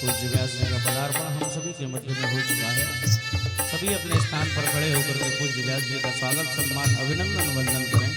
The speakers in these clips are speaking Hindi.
पूज्य व्यास जी का पदार्पण हम सभी के मध्य में हो चुका है। सभी अपने स्थान पर खड़े होकर के पूज्य व्यास जी का स्वागत सम्मान अभिनंदन वंदन करें।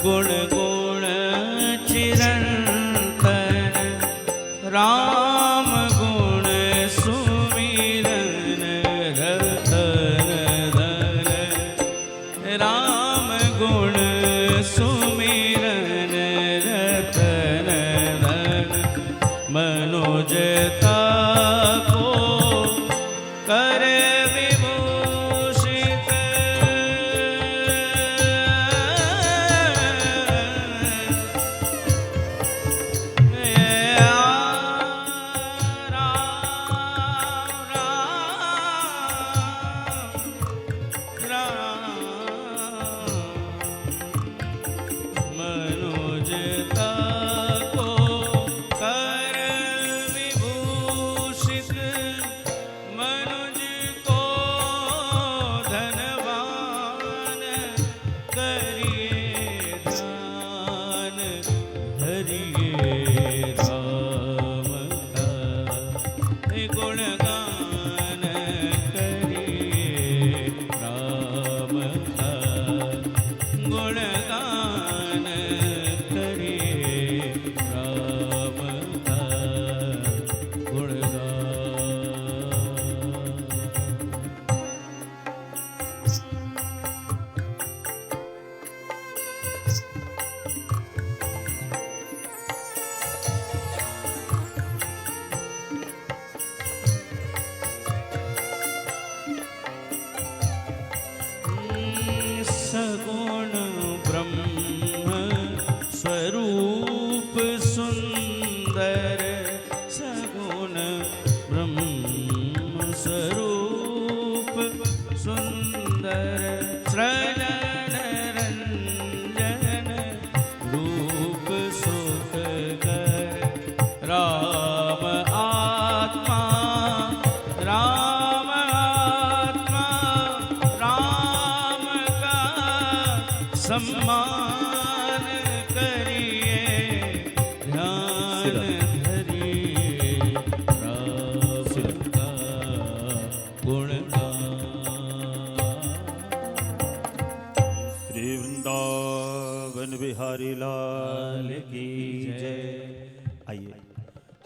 गुण गुण चिरंतन राम गुण सुमिरन रतन धन राम गुण सुमिरन रतन धन मनोजता को कर सगुण ब्रह्म स्वरूप सुंदर सगुण ब्रह्म स्वरूप सुंदर सृजन रंजन रूप सुखकर राम आत्मा राम सम्मान करिए ध्यान धरिए राम का श्री वृंदावन बिहारी लाल की जय। आइए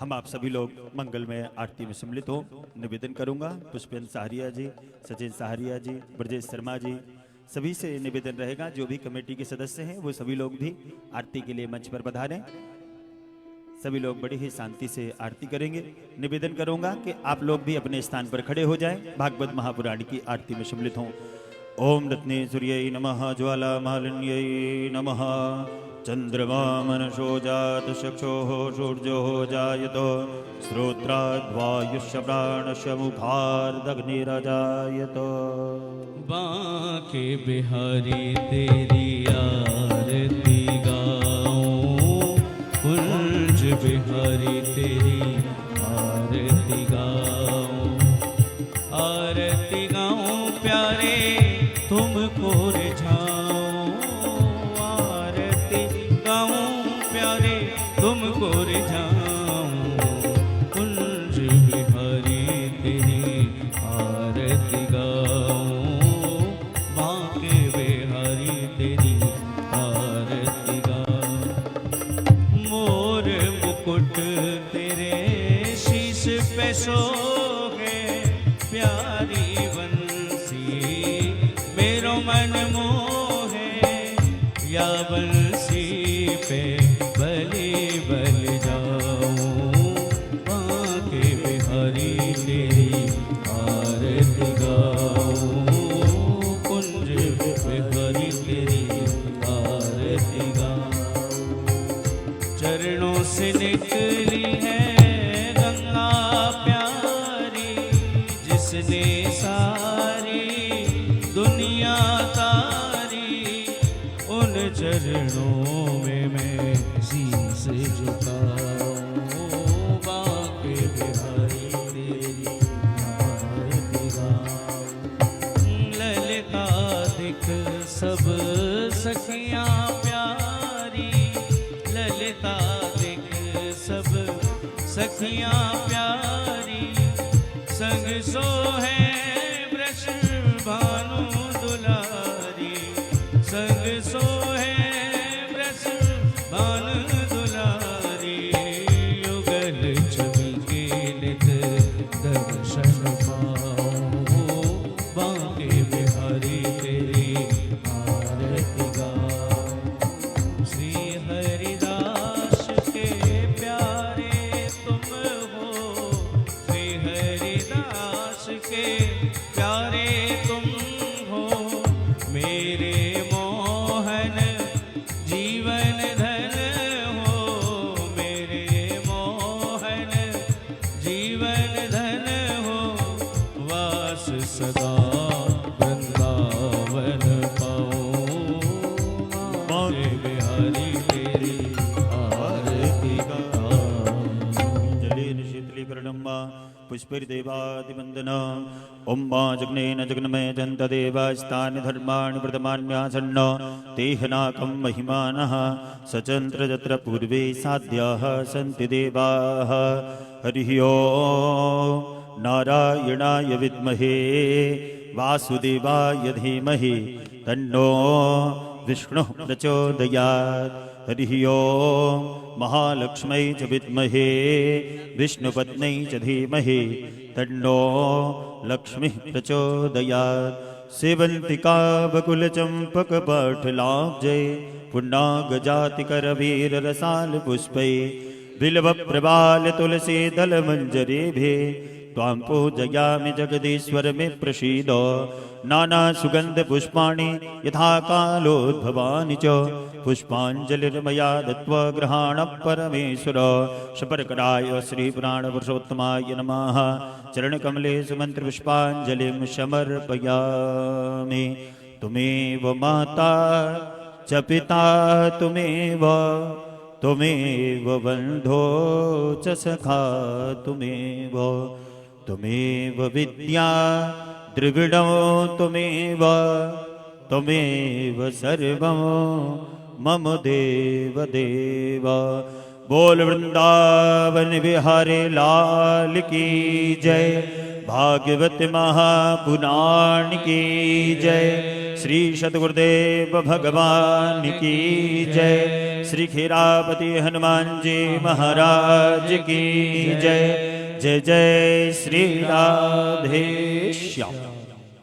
हम आप सभी लोग मंगल में आरती में सम्मिलित हो। निवेदन करूंगा पुष्पेंद्र सहारिया जी, सचिन सहारिया जी, ब्रजेश शर्मा जी, सभी से निवेदन रहेगा जो भी कमेटी के सदस्य हैं वो सभी लोग भी आरती के लिए मंच पर पधारें। सभी लोग बड़ी ही शांति से आरती करेंगे। निवेदन करूंगा कि आप लोग भी अपने स्थान पर खड़े हो जाएं, भागवत महापुराण की आरती में सम्मिलित हों। ओम रत्नेश्वर्यै नमः, ज्वाला मालिन्यै नमः, चंद्रमा मनसो जात चक्षुः सूर्यो जायतो, श्रोत्राद्वायुष्य प्राणस्य मुखार्दग्निरजायतो। बांके बिहारी तेरी आरती गाऊं, कुंज बिहारी तेरी आरती गाऊं, आरती गाऊं प्यारे तुमको रिझाऊं, आरती गाऊं प्यारे तुमको रिझाऊं, कुंज बिहारी तेरी आरती गाऊं, तेरे शीश पे सोहे प्यारी बंसी, मेरो मन मोहे या बंसी पे बलि बल जाऊं, बांके बिहारी तेरी आरती गाऊं, कुंज बिहारी तेरी सब सखियां प्यारी, ललिता दिख सब सखियां प्यारी, संग सोहे वृष भानु दुलारी, संग सोहे वृष भानु दुलारी, युगल छवि के नित दर्शन पाओ, बांके बिहारी तेरी आरती गाओ। श्री हरिदास के प्यारे तुम हो, श्री हरिदास के प्यारे तुम हो, मेरे मोहन जीवन धन हो, मेरे मोहन जीवन धन हो, वास सदा वृंदावन पाओ, मारे बिहारी तेरी आरती गाओ। जलेन शीतलीकरणं वा पुष्पैर्देवादिवन्दना। ॐ मा जग्नेन जग्नमय जन्तदेवास्तानि धर्माणि प्रथमान्यासन्न, तेहनाकं महिमानः सचन्त्र यत्र पूर्वे साध्याः सन्ति देवाः। हरिः ॐ नारायणाय विद्महे वासुदेवाय धीमहि तन्नो विष्णुः प्रचोदयात्। हरिः ॐ महालक्ष्मै च विद्महे विष्णुपत्न्यै च धीमहि तन्नो लक्ष्मीः प्रचोदयात्। सेवन्तिका बकुलचम्पकपाटलाब्जै पुण्डागजातिकरवीररसालपुष्पै बिल्वप्रवालतुलसी दलमञ्जरीभिः त्वां पूजयामि जगदीश्वर मे प्रसीद। नानासुगन्धपुष्पाणि यथा कालोद्भवानि च पुष्पाञ्जलिर्मया दत्त्वा गृहाणः परमेश्वर। शपर्कराय श्रीपुराणपुरुषोत्तमाय नमः। चरणकमले सुमन्त्रपुष्पाञ्जलिं समर्पयामि। तुमेव माता च पिता तुमेव, तुमेव बन्धो च सखा तुमेव, तुमेव विद्या द्रविडो तुमेव, तुमेव सर्वं मम देव देव। बोल वृंदावन बिहारी लाल की जय, भागवत महापुराण की जय, श्री सद्गुरुदेव भगवान की जय, श्री खीरापति हनुमान जी महाराज की जय। जय जय श्री राधे श्याम।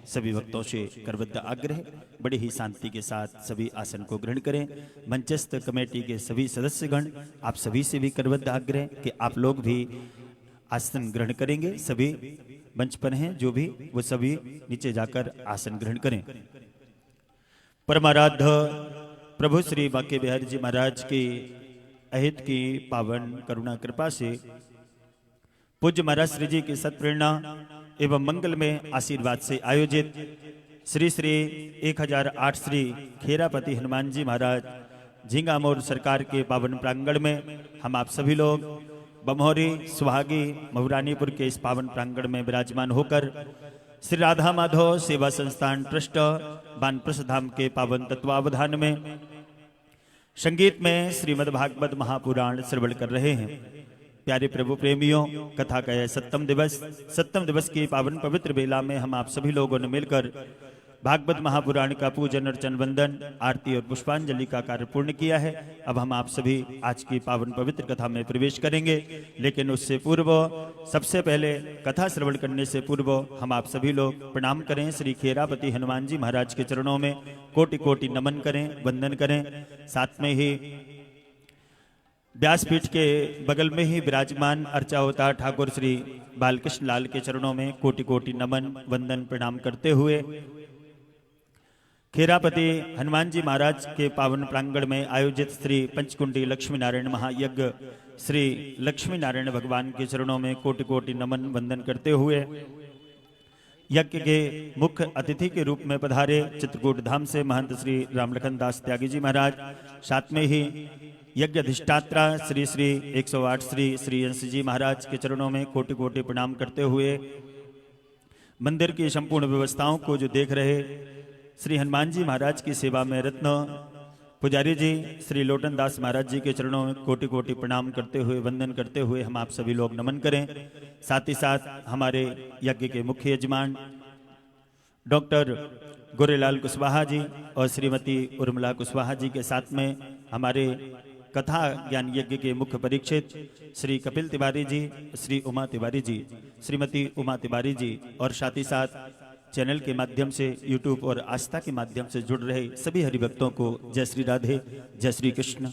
सभी भक्तों से करबद्ध आग्रह, बड़ी ही शांति के साथ सभी आसन को ग्रहण करें। मंचस्थ कमेटी के सभी सदस्यगण, आप सभी से भी करबद्ध आग्रह कि आप लोग भी आसन ग्रहण करेंगे। सभी मंच पर हैं जो भी, वो सभी नीचे जाकर आसन ग्रहण करें। परमाराध्य प्रभु श्री बांके बिहारी जी महाराज की अहित की पावन करुणा कृपा से पूज्य महाराज श्री जी की सत्प्रेरणा एवं मंगल में आशीर्वाद से आयोजित श्री श्री 1008 श्री खेरापति हनुमान जी महाराज झिंगामोर सरकार के पावन प्रांगण में हम आप सभी लोग बमोरी सुहागी महुरानीपुर के इस पावन प्रांगण में विराजमान होकर श्री राधा माधव सेवा संस्थान ट्रस्ट बानप्रस्थ धाम के पावन तत्वावधान में संगीत में श्रीमद् भागवत महापुराण श्रवण कर रहे हैं। प्यारे प्रभु प्रेमियों, कथा का यह सप्तम दिवस की पावन पवित्र बेला में हम आप सभी लोगों ने मिलकर भागवत महापुराण का पूजन अर्चन वंदन आरती और पुष्पांजलि का कार्य पूर्ण किया है। अब हम आप सभी आज की पावन पवित्र कथा में प्रवेश करेंगे, लेकिन उससे पूर्व सबसे पहले कथा श्रवण करने से पूर्व हम आप सभी लोग प्रणाम करें। श्री खेरापति हनुमान जी महाराज के चरणों में कोटि कोटि नमन करें, वंदन करें। साथ में ही व्यासपीठ के बगल में ही विराजमान अर्चा होता ठाकुर श्री बालकृष्ण लाल के चरणों में कोटि कोटि नमन वंदन प्रणाम करते हुए खेरापति हनुमान जी महाराज के पावन प्रांगण में आयोजित श्री पंचकुंडी लक्ष्मी नारायण महायज्ञ श्री लक्ष्मी नारायण भगवान के चरणों में कोटि कोटि नमन वंदन करते हुए यज्ञ के मुख्य अतिथि के रूप में पधारे चित्रकूट धाम से महंत श्री रामलखन दास त्यागी जी महाराज, साथ में ही यज्ञ अधिष्ठात्रा श्री श्री 108 श्री अंश जी महाराज के चरणों में कोटि कोटि प्रणाम करते हुए मंदिर की संपूर्ण व्यवस्थाओं को जो देख रहे श्री हनुमान जी महाराज की सेवा में रत्न पुजारी जी श्री लोटन दास महाराज जी के चरणों में कोटि कोटि प्रणाम करते हुए वंदन करते हुए हम आप सभी लोग नमन करें। साथ ही साथ हमारे यज्ञ के मुख्य यजमान डॉक्टर गोरेलाल कुशवाहा जी और श्रीमती उर्मिला कुशवाहा जी के साथ में हमारे कथा ज्ञान यज्ञ के मुख्य परीक्षित श्री कपिल तिवारी जी, श्री उमा तिवारी जी, श्रीमती उमा तिवारी जी और साथ ही साथ चैनल के माध्यम से यूट्यूब और आस्था के माध्यम से जुड़ रहे सभी हरिभक्तों को जय श्री राधे, जय श्री कृष्ण।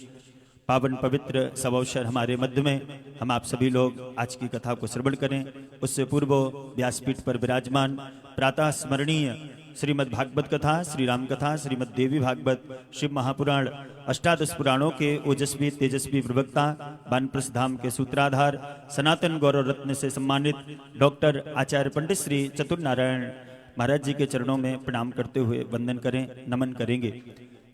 पावन पवित्र सवअवसर हमारे मध्य में हम आप सभी लोग आज की कथा को श्रवण करें। उससे पूर्व व्यासपीठ पर विराजमान प्रातः स्मरणीय श्रीमद् भागवत कथा, श्री राम कथा, श्रीमद् देवी भागवत, शिव महापुराण, अष्टादश पुराणों के ओजस्वी तेजस्वी प्रवक्ता, वानप्रस्थ धाम के सूत्राधार, सनातन गौरव रत्न से सम्मानित डॉक्टर आचार्य पंडित श्री चतुर नारायण महाराज जी के चरणों में प्रणाम करते हुए वंदन करें, नमन करेंगे।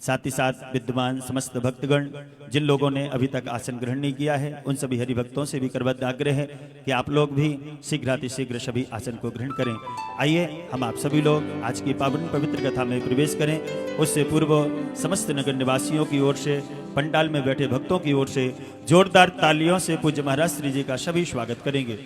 साथ ही साथ विद्यमान समस्त भक्तगण जिन लोगों ने अभी तक आसन ग्रहण नहीं किया है, उन सभी हरिभक्तों से भी करबद्ध आग्रह है कि आप लोग भी शीघ्रातिशीघ्र सभी आसन को ग्रहण करें। आइए हम आप सभी लोग आज की पावन पवित्र कथा में प्रवेश करें। उससे पूर्व समस्त नगर निवासियों की ओर से, पंडाल में बैठे भक्तों की ओर से जोरदार तालियों से पूज्य महाराज श्री जी का सभी स्वागत करेंगे।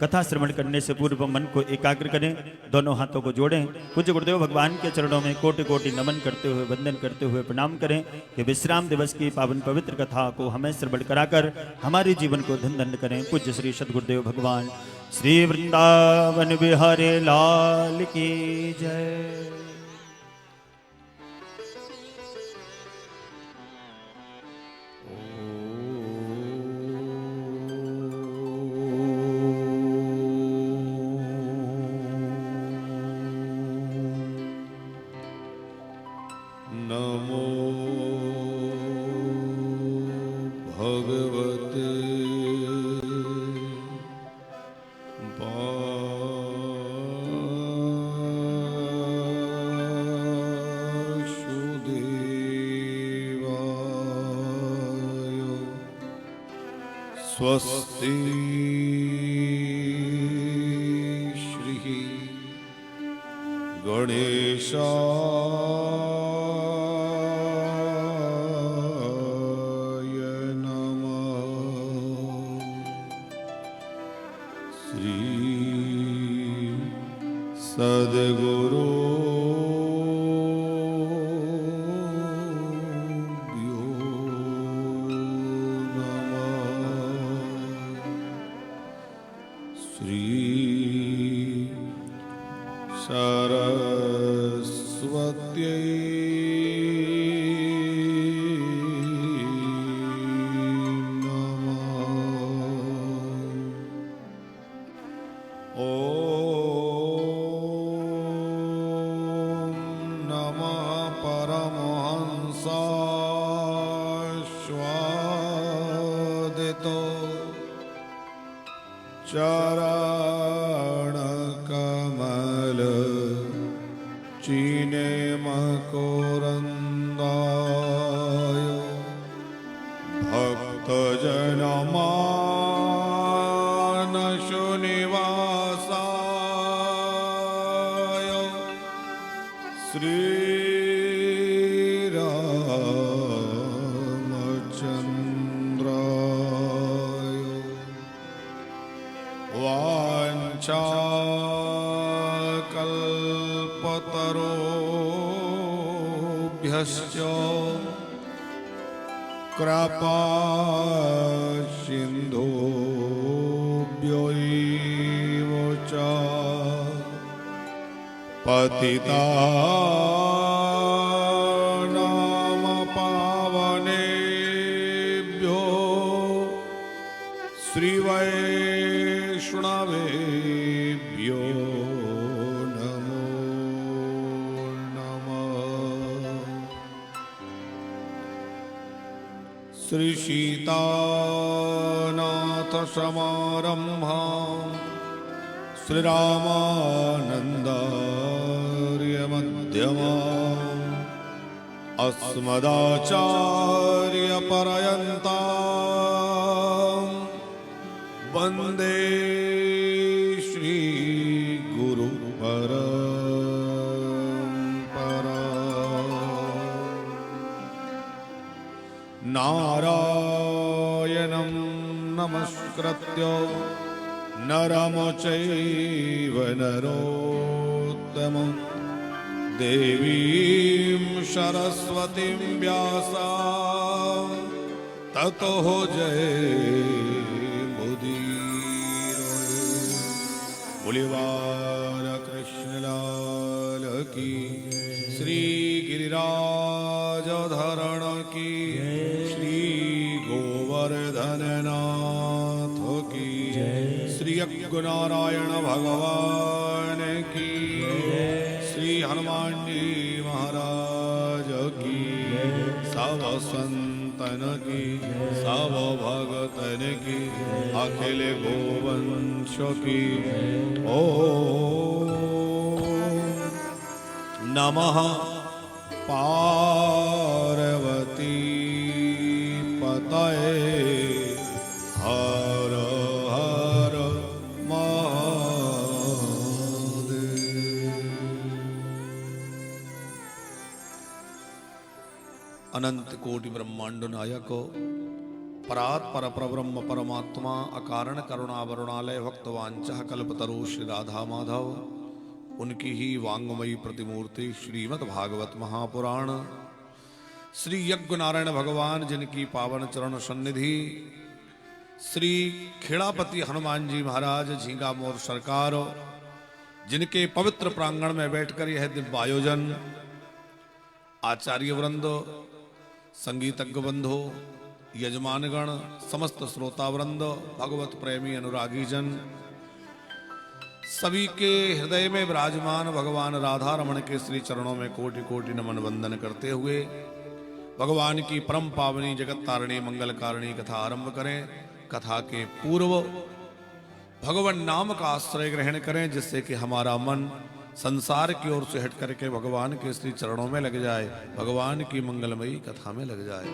कथा श्रवण करने से पूर्व मन को एकाग्र करें, दोनों हाथों को जोड़ें, पूज्य गुरुदेव भगवान के चरणों में कोटि कोटि नमन करते हुए वंदन करते हुए प्रणाम करें कि विश्राम दिवस की पावन पवित्र कथा को हमें श्रवण कराकर हमारे जीवन को धन धन्य करें। पूज्य श्री सद्गुरुदेव भगवान श्री वृंदावन बिहारी लाल की जय। नमो भगवते वासुदेवाय। स्वस्ति श्री गणेशाय नमः। श्री सद्गुरु सरस्वत्यै नमः। ॐ नमः परमहंसास्वादितो चरणकमल चीने मकोरंदाय भक्तजनमानसनिवासाय श्रीरामचंद्राय वाञ्छाकल्पतरोभ्यश्च कृपा सिन्धुभ्यो च पतितानां पावनेभ्यो श्रीवैष्णवेभ्यो नमो नमः। श्री सीतानाथसमारम्भां श्रीरामानन्दार्यमध्यमाम् अस्मदाचार्यपर्यन्तां वन्दे श्रीगुरुपरम्पराम्। नारायणं नमस्कृत्य नरं चैव नरोत्तमं देवीं सरस्वतीं व्यासं ततो जयमुदीरये। बोलिए कृष्णलाल की, श्री गिरिराज धरण की, श्री गोवर्धन नाथ की, श्री यज्ञनारायण भगवान की, श्री हनुमान जी महाराज की, सब संतन की, सब भगतन की, अखिल गोवंश की। ओम नमः पार्वती पतये हर हर महादेव। अनंत कोटि ब्रह्मांड नायक परात् पर परब्रह्म परमात्मा अकारण करुणा वरुणालय भक्तवांचः कल्पतरु श्री राधा माधव उनकी ही वांगमयी प्रतिमूर्ति श्रीमद् भागवत महापुराण श्री यज्ञ नारायण भगवान जिनकी पावन चरण सन्निधि श्री खेड़ापति हनुमान जी महाराज झींगा मोर सरकार जिनके पवित्र प्रांगण में बैठकर यह दिव्य आयोजन आचार्य वृंद संगीतज्ञ बंधु यजमानगण समस्त श्रोता वृंद भगवत प्रेमी अनुरागी जन सभी के हृदय में विराजमान भगवान राधा रमण के श्री चरणों में कोटि कोटि नमन वंदन करते हुए भगवान की परम पावनी जगत तारिणी मंगल कारिणी कथा आरंभ करें। कथा के पूर्व भगवान नाम का आश्रय ग्रहण करें जिससे कि हमारा मन संसार की ओर से हट करके भगवान के श्री चरणों में लग जाए, भगवान की मंगलमयी कथा में लग जाए।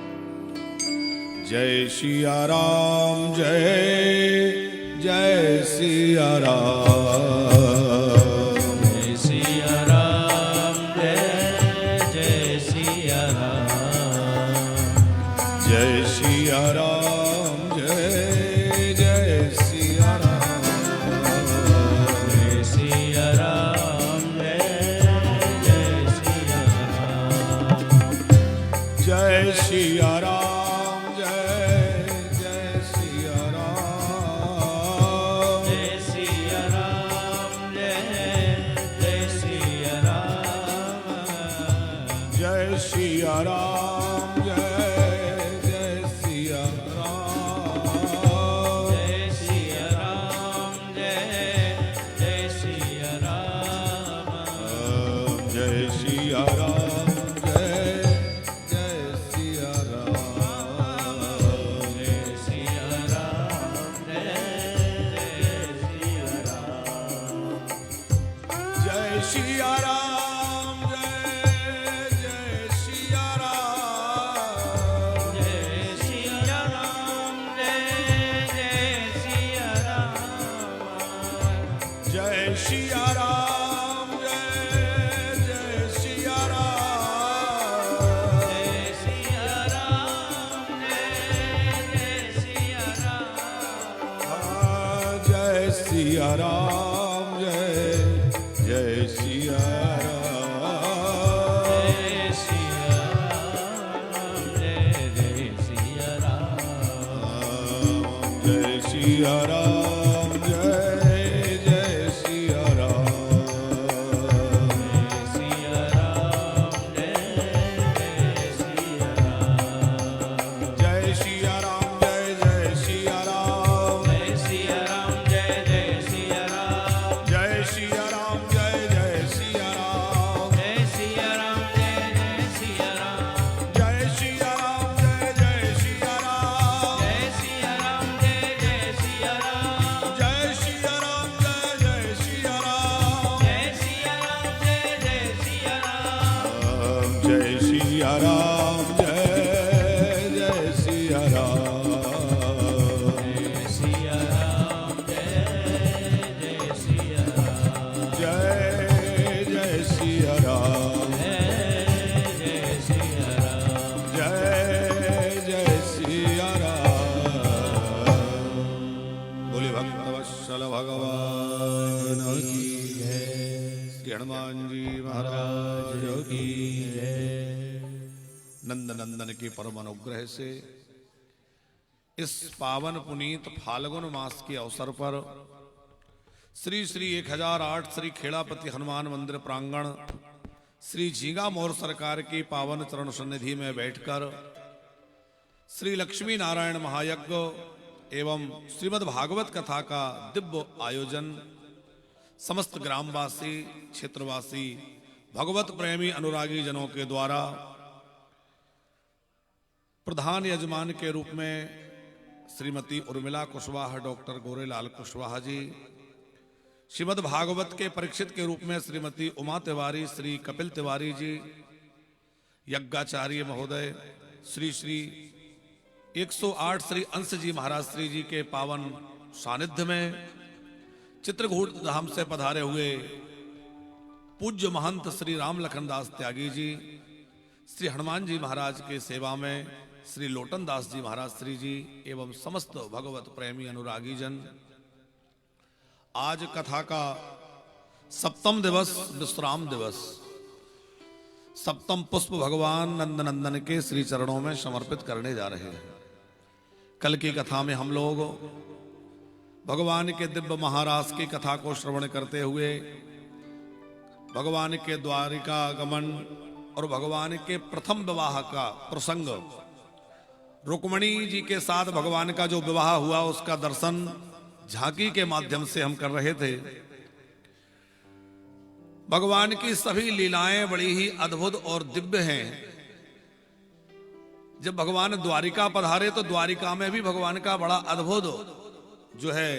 जय सिया राम, जय जय सिया राम, जय सिया राम, जय जय सिया राम, जय सिया राम, जय जय सिया राम, जय सिया राम, जय जय सिया राम, जय सिया राम, सिया राम, जय जय सिया राम, जय सिया राम, जय जय सिया राम, जय सिया राम, जय जय सिया राम, जय सिया राम, जय जय सिया राम, जय सिया राम, सिया राम, जय जय सिया राम, जय सिया राम, जय सिया राम, जय सिया राम, जय जय सिया राम, जय सिया राम, जय नंद नंदन के परम अनुग्रह से इस पावन पुनीत फाल्गुन मास के अवसर पर श्री श्री 1008 श्री खेड़ापति हनुमान मंदिर प्रांगण श्री झींगा मोर सरकार की पावन चरण सन्निधि में बैठकर श्री लक्ष्मी नारायण महायज्ञ एवं श्रीमद् भागवत कथा का दिव्य आयोजन समस्त ग्रामवासी क्षेत्रवासी भगवत प्रेमी अनुरागी जनों के द्वारा प्रधान यजमान के रूप में श्रीमती उर्मिला कुशवाहा, डॉक्टर गोरेलाल कुशवाहा जी, श्रीमद् भागवत के परीक्षित के रूप में श्रीमती उमा तिवारी, श्री कपिल तिवारी जी, यज्ञाचार्य महोदय, श्री श्री 108 श्री अंश जी महाराज श्री जी के पावन सानिध्य में चित्रकूट धाम से पधारे हुए पूज्य महंत श्री राम लखन दास त्यागी जी, श्री हनुमान जी महाराज के सेवा में श्री लोटन दास जी महाराज श्री जी एवं समस्त भगवत प्रेमी अनुरागी जन, आज कथा का सप्तम दिवस विश्राम दिवस, सप्तम पुष्प भगवान नंद नंदन के श्री चरणों में समर्पित करने जा रहे हैं। कल की कथा में हम लोग भगवान के दिव्य महाराज की कथा को श्रवण करते हुए भगवान के द्वारिका गमन और भगवान के प्रथम विवाह का प्रसंग, रुक्मिणी जी के साथ भगवान का जो विवाह हुआ उसका दर्शन झांकी के माध्यम से हम कर रहे थे। भगवान की सभी लीलाएं बड़ी ही अद्भुत और दिव्य हैं। जब भगवान द्वारिका पधारे तो द्वारिका में भी भगवान का बड़ा अद्भुत जो है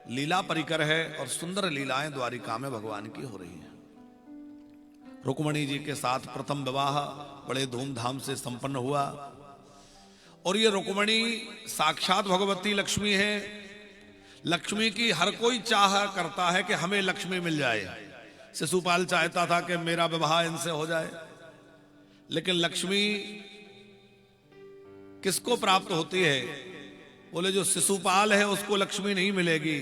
लीला परिकर है और सुंदर लीलाएं द्वारिका में भगवान की हो रही हैं। रुक्मिणी जी के साथ प्रथम विवाह बड़े धूमधाम से संपन्न हुआ और ये रुक्मिणी साक्षात भगवती लक्ष्मी है। लक्ष्मी की हर कोई चाह करता है कि हमें लक्ष्मी मिल जाए। शिशुपाल चाहता था कि मेरा विवाह इनसे हो जाए, लेकिन लक्ष्मी किसको प्राप्त होती है? बोले जो शिशुपाल है उसको लक्ष्मी नहीं मिलेगी।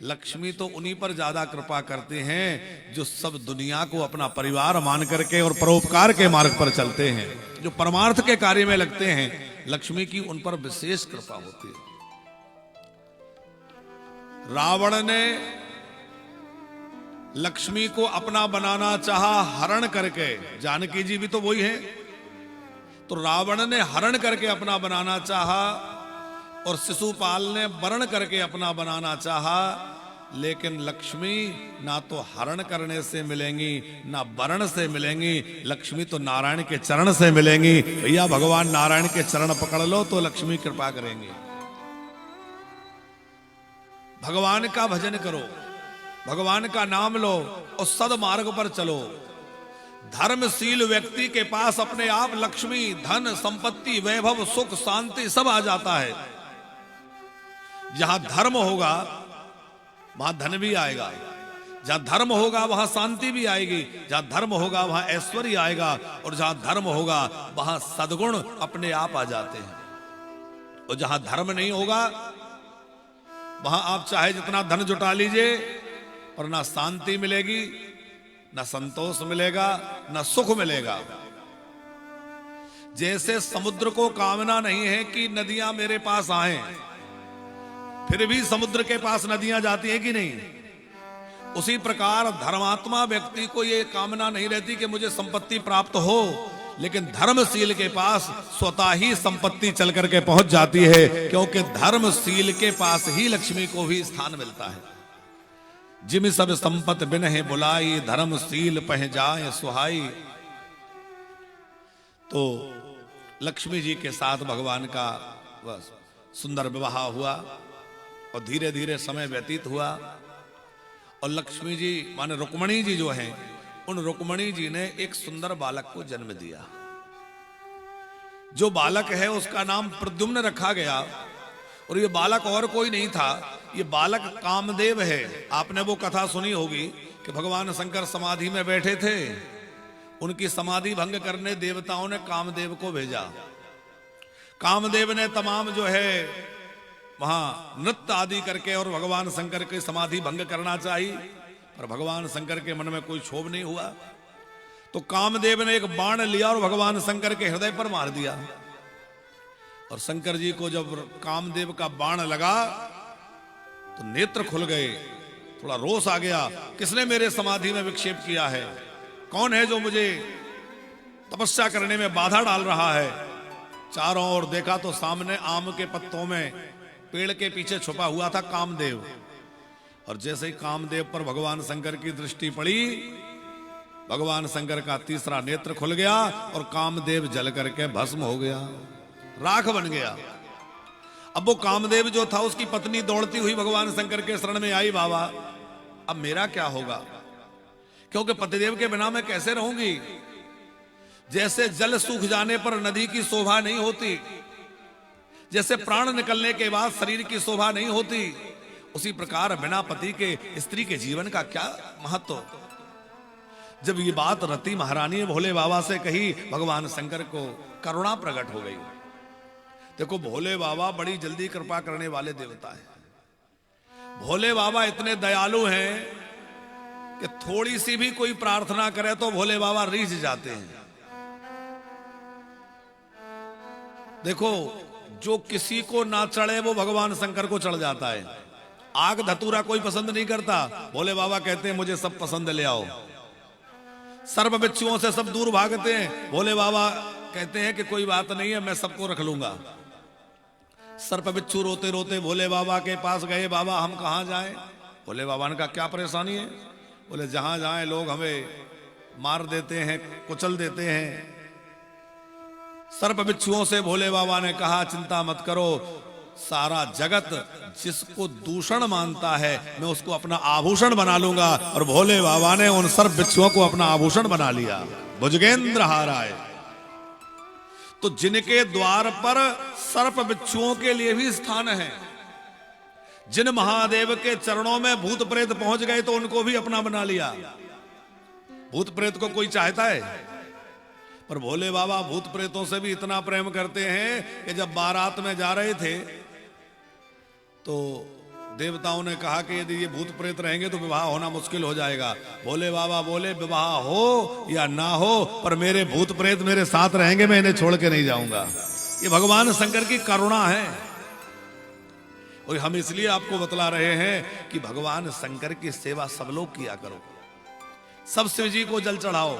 लक्ष्मी तो उन्हीं पर ज्यादा कृपा करते हैं जो सब दुनिया को अपना परिवार मान करके और परोपकार के मार्ग पर चलते हैं, जो परमार्थ के कार्य में लगते हैं। लक्ष्मी की उन पर विशेष कृपा होती है। रावण ने लक्ष्मी को अपना बनाना चाहा हरण करके, जानकी जी भी तो वही है, तो रावण ने हरण करके अपना बनाना चाहा और शिशुपाल ने वरण करके अपना बनाना चाहा, लेकिन लक्ष्मी ना तो हरण करने से मिलेंगी ना वरण से मिलेंगी। लक्ष्मी तो नारायण के चरण से मिलेंगी। भैया भगवान नारायण के चरण पकड़ लो तो लक्ष्मी कृपा करेंगे। भगवान का भजन करो, भगवान का नाम लो और सदमार्ग पर चलो। धर्मशील व्यक्ति के पास अपने आप लक्ष्मी, धन, संपत्ति, वैभव, सुख, शांति सब आ जाता है। जहां धर्म होगा वहां धन भी आएगा, जहां धर्म होगा वहां शांति भी आएगी, जहां धर्म होगा वहां ऐश्वर्य आएगा और जहां धर्म होगा वहां सद्गुण अपने आप आ जाते हैं। और जहां धर्म नहीं होगा वहां आप चाहे जितना धन जुटा लीजिए और ना शांति मिलेगी, ना संतोष मिलेगा, ना सुख मिलेगा। जैसे समुद्र को कामना नहीं है कि नदियां मेरे पास आए, फिर भी समुद्र के पास नदियां जाती हैं कि नहीं, उसी प्रकार धर्मात्मा व्यक्ति को यह कामना नहीं रहती कि मुझे संपत्ति प्राप्त हो, लेकिन धर्मशील के पास स्वतः ही संपत्ति चल करके पहुंच जाती है, क्योंकि धर्मशील के पास ही लक्ष्मी को भी स्थान मिलता है। जिम सब संपत बिन है बुलाई, धर्मशील पह जाए सुहाई। तो लक्ष्मी जी के साथ भगवान का बस सुंदर विवाह हुआ और धीरे धीरे समय व्यतीत हुआ और लक्ष्मी जी माने रुक्मिणी जी जो हैं, उन रुक्मिणी जी ने एक सुंदर बालक को जन्म दिया। जो बालक है उसका नाम प्रद्युम्न रखा गया और ये बालक और कोई नहीं था, ये बालक कामदेव है। आपने वो कथा सुनी होगी कि भगवान शंकर समाधि में बैठे थे, उनकी समाधि भंग करने देवताओं ने कामदेव को भेजा। कामदेव ने तमाम जो है वहां नृत्य आदि करके और भगवान शंकर की समाधि भंग करना चाहिए, पर भगवान शंकर के मन में कोई क्षोभ नहीं हुआ। तो तो कामदेव ने एक बाण लिया और भगवान शंकर के हृदय पर मार दिया। और शंकर जी को जब कामदेव का बाण लगा तो नेत्र खुल गए, थोड़ा रोष आ गया, किसने मेरे समाधि में विक्षेप किया है? कौन है जो मुझे तपस्या करने में बाधा डाल रहा है? चारों ओर देखा तो सामने आम के पत्तों में पेड़ के पीछे छुपा हुआ था कामदेव। और जैसे ही कामदेव पर भगवान शंकर की दृष्टि पड़ी, भगवान शंकर का तीसरा नेत्र खुल गया और कामदेव जल करके भस्म हो गया, राख बन गया। अब वो कामदेव जो था, उसकी पत्नी दौड़ती हुई भगवान शंकर के शरण में आई, बाबा अब मेरा क्या होगा, क्योंकि पतिदेव के बिना मैं कैसे रहूंगी? जैसे जल सूख जाने पर नदी की शोभा नहीं होती, जैसे प्राण निकलने के बाद शरीर की शोभा नहीं होती, उसी प्रकार बिना पति के स्त्री के जीवन का क्या महत्व। जब ये बात रति महारानी ने भोले बाबा से कही, भगवान शंकर को करुणा प्रकट हो गई। देखो भोले बाबा बड़ी जल्दी कृपा करने वाले देवता हैं। भोले बाबा इतने दयालु हैं कि थोड़ी सी भी कोई प्रार्थना करे तो भोले बाबा रीझ जाते हैं। देखो जो किसी को ना चढ़े वो भगवान शंकर को चढ़ जाता है। आग धतूरा कोई पसंद नहीं करता, भोले बाबा कहते हैं मुझे सब पसंद ले आओ। सर्प बिच्छुओं से सब दूर भागते हैं, भोले बाबा कहते हैं कि कोई बात नहीं है, मैं सबको रख लूंगा। सर्प बिच्छू रोते रोते भोले बाबा के पास गए, बाबा हम कहाँ जाएं? भोले बाबा ने कहा क्या परेशानी है? बोले जहां जाएं लोग हमें मार देते हैं, कुचल देते हैं। सर्प बिच्छुओं से भोले बाबा ने कहा चिंता मत करो, सारा जगत जिसको दूषण मानता है मैं उसको अपना आभूषण बना लूंगा। और भोले बाबा ने उन सर्प बिच्छुओं को अपना आभूषण बना लिया। भुजगेंद्र हाराए। तो जिनके द्वार पर सर्प बिच्छुओं के लिए भी स्थान है, जिन महादेव के चरणों में भूत प्रेत पहुंच गए तो उनको भी अपना बना लिया। भूत प्रेत को कोई चाहता है? पर भोले बाबा भूत प्रेतों से भी इतना प्रेम करते हैं कि जब बारात में जा रहे थे तो देवताओं ने कहा कि यदि ये भूत प्रेत रहेंगे तो विवाह होना मुश्किल हो जाएगा। भोले बाबा बोले विवाह हो या ना हो पर मेरे भूत प्रेत मेरे साथ रहेंगे, मैं इन्हें छोड़ के नहीं जाऊंगा। ये भगवान शंकर की करुणा है। और हम इसलिए आपको बतला रहे हैं कि भगवान शंकर की सेवा सब लोग किया करो। सब शिव जी को जल चढ़ाओ,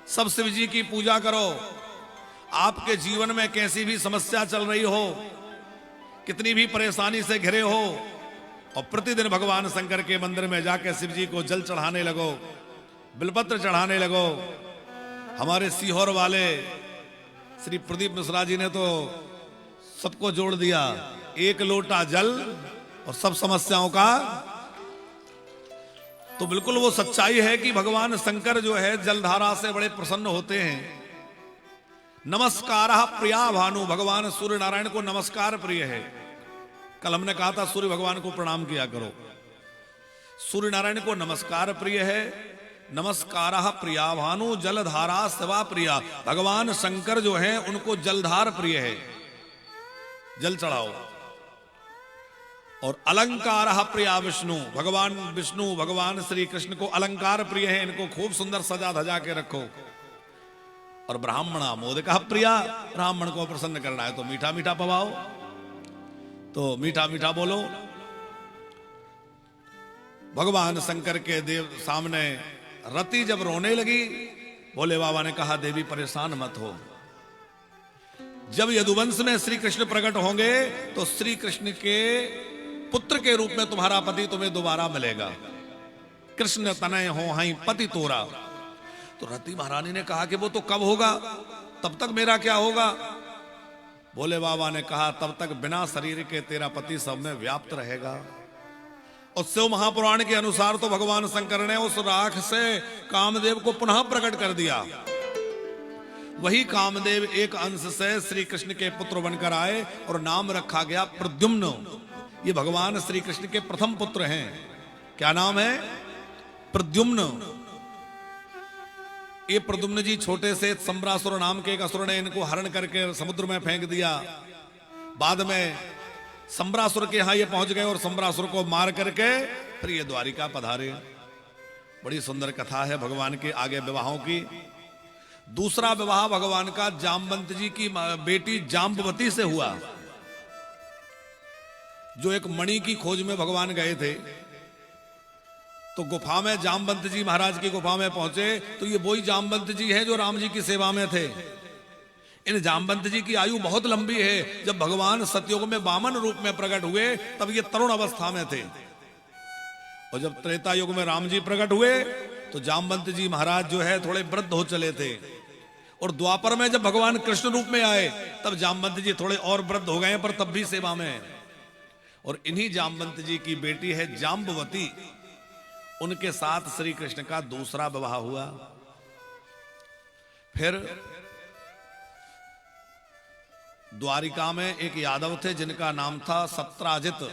सब शिव जी की पूजा करो। आपके जीवन में कैसी भी समस्या चल रही हो, कितनी भी परेशानी से घिरे हो, और प्रतिदिन भगवान शंकर के मंदिर में जाकर शिव जी को जल चढ़ाने लगो, बिलपत्र चढ़ाने लगो। हमारे सीहोर वाले श्री प्रदीप मिश्रा जी ने तो सबको जोड़ दिया, एक लोटा जल और सब समस्याओं का। तो बिल्कुल वो सच्चाई है कि भगवान शंकर जो है जलधारा से बड़े प्रसन्न होते हैं। नमस्कार प्रिया भानु, भगवान सूर्य नारायण को नमस्कार प्रिय है। कल हमने कहा था सूर्य भगवान को प्रणाम किया करो। सूर्य नारायण को नमस्कार प्रिय है। नमस्कार प्रिया भानु जलधारा सेवा प्रिया। भगवान शंकर जो है उनको जलधार प्रिय है, जल चढ़ाओ। और अलंकार प्रिया विष्णु, भगवान विष्णु भगवान श्री कृष्ण को अलंकार प्रिय है, इनको खूब सुंदर सजा धजा के रखो। और ब्राह्मणा मोदका प्रिया, ब्राह्मण को प्रसन्न करना है तो मीठा मीठा पवाओ, तो मीठा मीठा बोलो। भगवान शंकर के देव सामने रति जब रोने लगी, भोले बाबा ने कहा देवी परेशान मत हो, जब यदुवंश में श्री कृष्ण प्रकट होंगे तो श्री कृष्ण के पुत्र के रूप में तुम्हारा पति तुम्हें दोबारा मिलेगा। कृष्ण तनय हो हाई पति तोरा। तो रति महारानी ने कहा कि वो तो कब होगा, तब तक मेरा क्या होगा? भोले बाबा ने कहा तब तक बिना शरीर के तेरा पति सब में व्याप्त रहेगा। और शिव महापुराण के अनुसार तो भगवान शंकर ने उस राख से कामदेव को पुनः प्रकट कर दिया। वही कामदेव एक अंश से श्री कृष्ण के पुत्र बनकर आए और नाम रखा गया प्रद्युम्न। ये भगवान श्री कृष्ण के प्रथम पुत्र हैं। क्या नाम है? प्रद्युम्न। ये प्रद्युम्न जी छोटे से सम्रासुर नाम के एक असुर ने इनको हरण करके समुद्र में फेंक दिया। बाद में सम्रासुर के यहां ये पहुंच गए और सम्रासुर को मार करके फिर ये द्वारिका पधारे। बड़ी सुंदर कथा है भगवान के आगे विवाहों की। दूसरा विवाह भगवान का जामवंत जी की बेटी जाम्बवती से हुआ, जो एक मणि की खोज में भगवान गए थे। तो गुफा में जामवंत जी महाराज की गुफा में पहुंचे तो ये वही जामवंत जी हैं जो राम जी की सेवा में थे। इन जामवंत जी की आयु बहुत लंबी है। जब भगवान सतयुग में वामन रूप में प्रकट हुए तब ये तरुण अवस्था में थे, और जब त्रेता युग में राम जी प्रकट हुए तो जामवंत जी महाराज जो है थोड़े वृद्ध हो चले थे। और द्वापर में जब भगवान कृष्ण रूप में आए तब जामवंत जी थोड़े और वृद्ध हो गए, पर तब भी सेवा में हैं। और इन्हीं जामवंत जी की बेटी है जाम्बवती, उनके साथ श्री कृष्ण का दूसरा विवाह हुआ। फिर द्वारिका में एक यादव थे जिनका नाम था सत्राजित,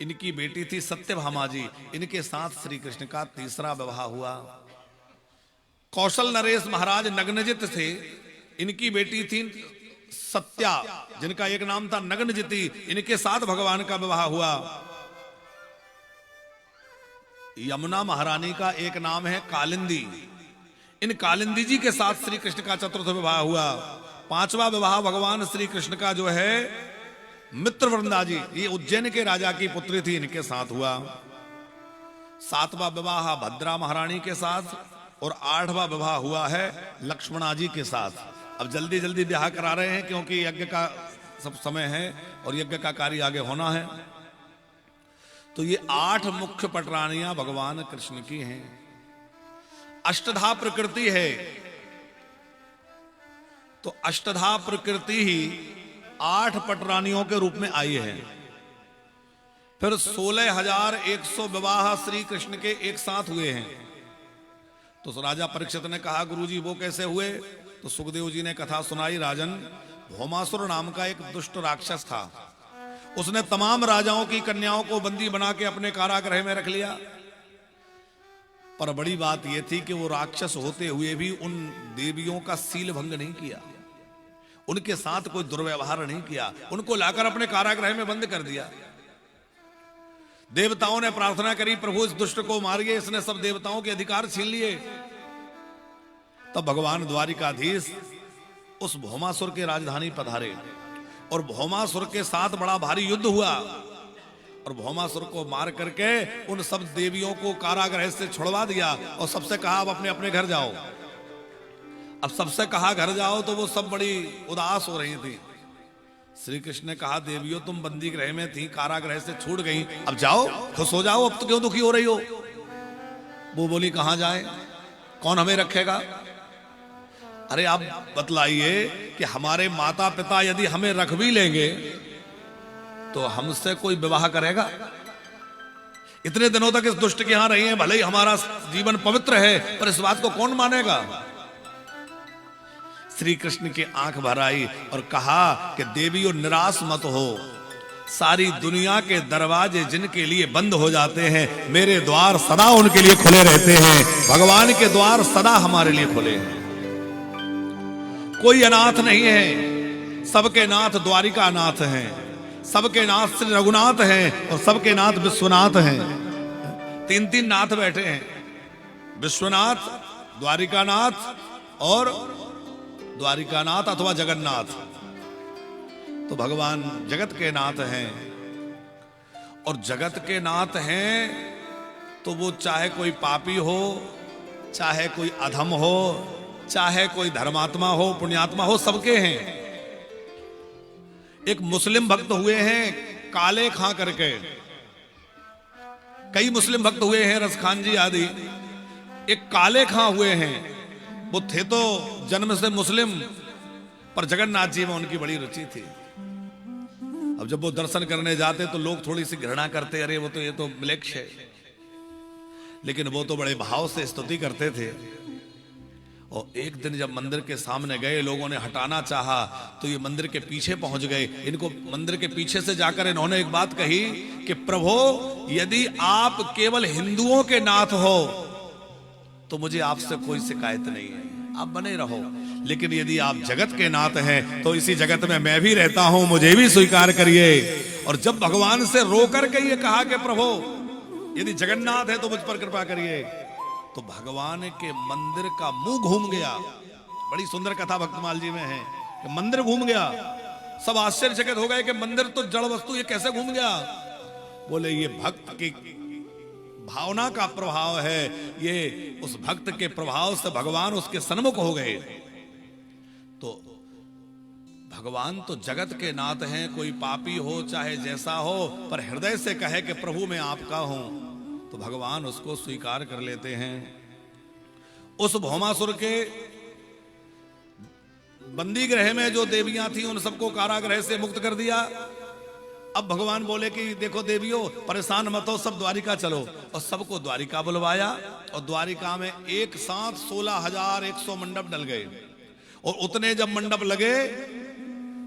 इनकी बेटी थी सत्यभामा जी, इनके साथ श्री कृष्ण का तीसरा विवाह हुआ। कौशल नरेश महाराज नग्नजित थे, इनकी बेटी थी सत्या जिनका एक नाम था नग्नजिति, इनके साथ भगवान का विवाह हुआ। यमुना महारानी का एक नाम है कालिंदी, इन कालिंदी जी के साथ श्री कृष्ण का चतुर्थ विवाह हुआ। पांचवा विवाह भगवान श्री कृष्ण का जो है मित्रवृंदा जी, ये उज्जैन के राजा की पुत्री थी, इनके साथ हुआ। सातवां विवाह भद्रा महारानी के साथ, और आठवां विवाह हुआ है लक्ष्मणा जी के साथ। अब जल्दी जल्दी ब्याह करा रहे हैं क्योंकि यज्ञ का सब समय है और यज्ञ का कार्य आगे होना है। तो ये 8 मुख्य पटरानियां भगवान कृष्ण की हैं। अष्टधा प्रकृति है, तो अष्टधा प्रकृति ही 8 पटरानियों के रूप में आई है। फिर 16,100 विवाह श्री कृष्ण के एक साथ हुए हैं। तो राजा परीक्षित ने कहा गुरुजी वो कैसे हुए? तो सुखदेव जी ने कथा सुनाई। राजन, भौमासुर नाम का एक दुष्ट राक्षस था, उसने तमाम राजाओं की कन्याओं को बंदी बना के अपने कारागृह में रख लिया। पर बड़ी बात यह थी कि वो राक्षस होते हुए भी उन देवियों का सील भंग नहीं किया, उनके साथ कोई दुर्व्यवहार नहीं किया, उनको लाकर अपने कारागृह में बंद कर दिया। देवताओं ने प्रार्थना करी प्रभु इस दुष्ट को मारिए, इसने सब देवताओं के अधिकार छीन लिए। तब भगवान द्वारिकाधीश उस भौमासुर के राजधानी पधारे और भौमासुर के साथ बड़ा भारी युद्ध हुआ, और भौमासुर को मार करके उन सब देवियों को कारागृह से छुड़वा दिया और सबसे कहा अब अपने अपने घर जाओ। अब सबसे कहा घर जाओ तो वो सब बड़ी उदास हो रही थी। श्री कृष्ण ने कहा देवियों तुम बंदी गृह में थी, कारागृह से छूट गई, अब जाओ खुश हो जाओ, अब तो क्यों दुखी हो रही हो? वो बोली कहां जाए, कौन हमें रखेगा? अरे आप बतलाइए कि हमारे माता पिता यदि हमें रख भी लेंगे तो हमसे कोई विवाह करेगा? इतने दिनों तक इस दुष्ट के यहां रही हैं, भले ही हमारा जीवन पवित्र है, पर इस बात को कौन मानेगा? श्री कृष्ण की आंख भर आई और कहा कि देवियों निराश मत हो, सारी दुनिया के दरवाजे जिनके लिए बंद हो जाते हैं मेरे द्वार सदा उनके लिए खुले रहते हैं। भगवान के द्वार सदा हमारे लिए खुले हैं। कोई अनाथ नहीं है, सबके नाथ द्वारिका नाथ हैं, सबके नाथ श्री रघुनाथ हैं और सबके नाथ विश्वनाथ हैं। 3 नाथ बैठे हैं, विश्वनाथ, द्वारिकानाथ और द्वारिकानाथ अथवा जगन्नाथ। तो भगवान जगत के नाथ हैं, और जगत के नाथ हैं तो वो चाहे कोई पापी हो, चाहे कोई अधम हो, चाहे कोई धर्मात्मा हो, पुण्यात्मा हो, सबके हैं। एक मुस्लिम भक्त हुए हैं काले खां करके, कई मुस्लिम भक्त हुए हैं रसखान जी आदि, एक काले खां हुए हैं। वो थे तो जन्म से मुस्लिम, पर जगन्नाथ जी में उनकी बड़ी रुचि थी। अब जब वो दर्शन करने जाते तो लोग थोड़ी सी घृणा करते, अरे वो तो ये तो म्लेच्छ है, लेकिन वो तो बड़े भाव से स्तुति करते थे। और एक दिन जब मंदिर के सामने गए, लोगों ने हटाना चाहा तो ये मंदिर के पीछे पहुंच गए। इनको मंदिर के पीछे से जाकर इन्होंने एक बात कही कि प्रभु यदि आप केवल हिंदुओं के नाथ हो तो मुझे आपसे कोई शिकायत नहीं है, आप बने रहो, लेकिन यदि आप जगत के नाथ हैं तो इसी जगत में मैं भी रहता हूं, मुझे भी स्वीकार करिए। और जब भगवान से रो करके ये कहा कि प्रभु यदि जगन्नाथ है तो मुझ पर कृपा करिए, तो भगवान के मंदिर का मुंह घूम गया। बड़ी सुंदर कथा भक्तमाल जी में है कि मंदिर घूम गया। सब आश्चर्यचकित हो गए कि मंदिर तो जड़ वस्तु, ये कैसे घूम गया? बोले ये भक्त की भावना का प्रभाव है, ये उस भक्त के प्रभाव से भगवान उसके सन्मुख हो गए। तो भगवान तो जगत के नाथ हैं, कोई पापी हो चाहे जैसा हो, पर हृदय से कहे कि प्रभु मैं आपका हूं, तो भगवान उसको स्वीकार कर लेते हैं। उस भौमासुर के बंदी गृह में जो देवियां थी उन सबको कारागृह से मुक्त कर दिया। अब भगवान बोले कि देखो देवियों, परेशान मत हो, सब द्वारिका चलो। और सबको द्वारिका बुलवाया और द्वारिका में एक साथ 16,100 मंडप डल गए। और उतने जब मंडप लगे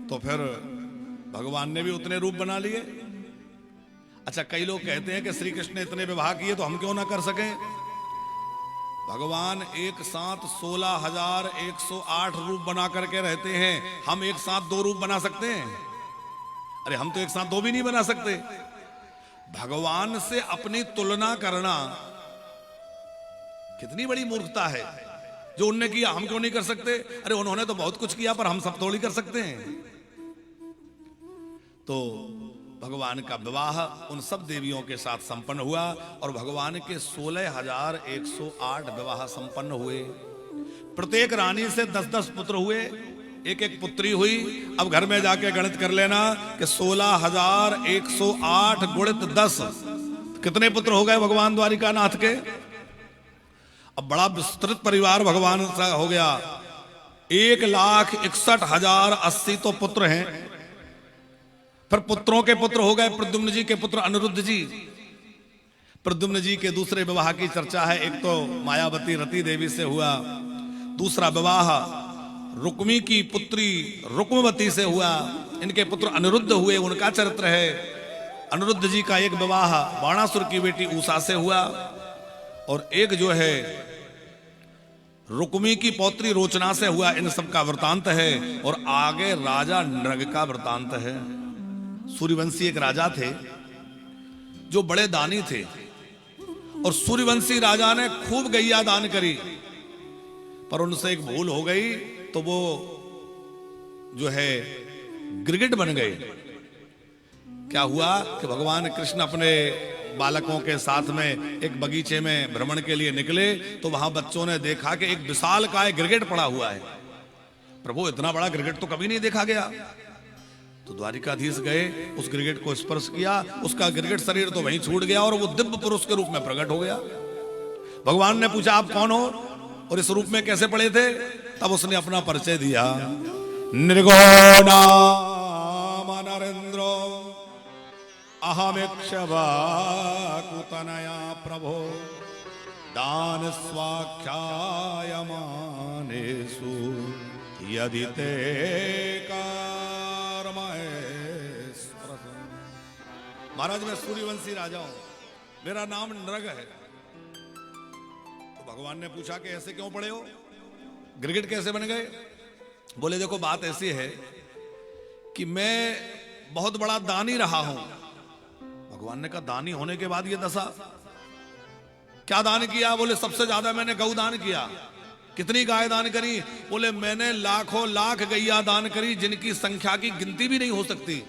तो फिर भगवान ने भी उतने रूप बना लिए। अच्छा, कई लोग कहते हैं कि श्री कृष्ण ने इतने विवाह किए तो हम क्यों ना कर सकें? भगवान एक साथ 16,108 रूप बना करके रहते हैं, हम एक साथ 2 रूप बना सकते हैं? अरे हम तो एक साथ 2 भी नहीं बना सकते। भगवान से अपनी तुलना करना कितनी बड़ी मूर्खता है। जो उनने किया हम क्यों नहीं कर सकते? अरे उन्होंने तो बहुत कुछ किया, पर हम सब थोड़ी कर सकते हैं। तो भगवान का विवाह उन सब देवियों के साथ संपन्न हुआ और भगवान के 16,108 विवाह संपन्न हुए। प्रत्येक रानी से 10-10 पुत्र हुए, एक एक पुत्री हुई। अब घर में जाके गणित कर लेना कि 16,108 गुणित 10 कितने पुत्र हो गए भगवान द्वारिकानाथ के? अब बड़ा विस्तृत परिवार भगवान का हो गया। 1,61,080 तो पुत्र हैं। फिर पुत्रों के पुत्र हो गए प्रद्युम्न जी के पुत्र अनिरुद्ध जी। प्रद्युम्न जी के दूसरे विवाह की चर्चा है। एक तो मायावती रति देवी से हुआ, दूसरा विवाह रुक्मी की पुत्री रुक्मवती से हुआ। इनके पुत्र अनिरुद्ध हुए, उनका चरित्र है। अनिरुद्ध जी का एक विवाह बाणासुर की बेटी उषा से हुआ और एक जो है रुक्मी की पौत्री रोचना से हुआ। इन सब का वृतांत है। और आगे राजा नृग का वृतांत है। सूर्यवंशी एक राजा थे जो बड़े दानी थे और सूर्यवंशी राजा ने खूब गैया दान करी, पर उनसे एक भूल हो गई तो वो जो है गिरगिट बन गए। क्या हुआ कि भगवान कृष्ण अपने बालकों के साथ में एक बगीचे में भ्रमण के लिए निकले तो वहां बच्चों ने देखा कि एक विशालकाय गिरगिट पड़ा हुआ है। प्रभु, इतना बड़ा गिरगिट तो कभी नहीं देखा गया। तो द्वारिकाधीश गए, उस गिरगिट को स्पर्श किया, उसका गिरगिट शरीर तो वहीं छूट गया और वो दिव्य पुरुष के रूप में प्रकट हो गया। भगवान ने पूछा आप कौन हो और इस रूप में कैसे पड़े थे? तब उसने अपना परिचय दिया। निर्गुणम नरेंद्रो अहमिक्षवाकुतनया प्रभो दान स्वाख्यायमानेषु यदि ते महाराज, मैं सूर्यवंशी राजा हूं, मेरा नाम नृग है। तो भगवान ने पूछा कि ऐसे क्यों पड़े हो, गिरगिट कैसे बन गए? बोले देखो बात ऐसी है कि मैं बहुत बड़ा दानी रहा हूं। भगवान ने कहा दानी होने के बाद ये दशा? क्या दान किया? बोले सबसे ज्यादा मैंने गौ दान किया। कितनी गाय दान करी? बोले मैंने लाखों लाख गैया दान करी, जिनकी संख्या की गिनती भी नहीं हो सकती।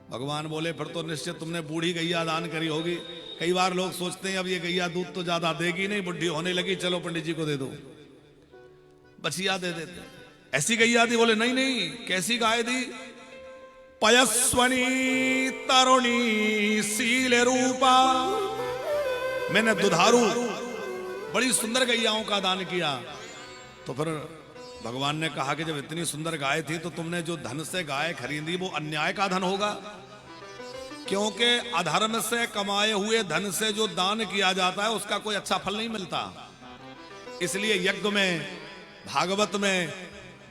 भगवान बोले फिर तो निश्चित तुमने बूढ़ी गैया दान करी होगी। कई बार लोग सोचते हैं अब ये गैया दूध तो ज्यादा देगी नहीं, बुढ़ी होने लगी, चलो पंडित जी को दे दो, बछिया दे देते। ऐसी गैया दी? बोले नहीं नहीं। कैसी गाय दी? पयस्वनी तरुणी शील रूपा, मैंने दुधारू बड़ी सुंदर गैयाओं का दान किया। तो फिर भगवान ने कहा कि जब इतनी सुंदर गाय थी तो तुमने जो धन से गाय खरीदी वो अन्याय का धन होगा, क्योंकि अधर्म से कमाए हुए धन से जो दान किया जाता है उसका कोई अच्छा फल नहीं मिलता। इसलिए यज्ञ में, भागवत में,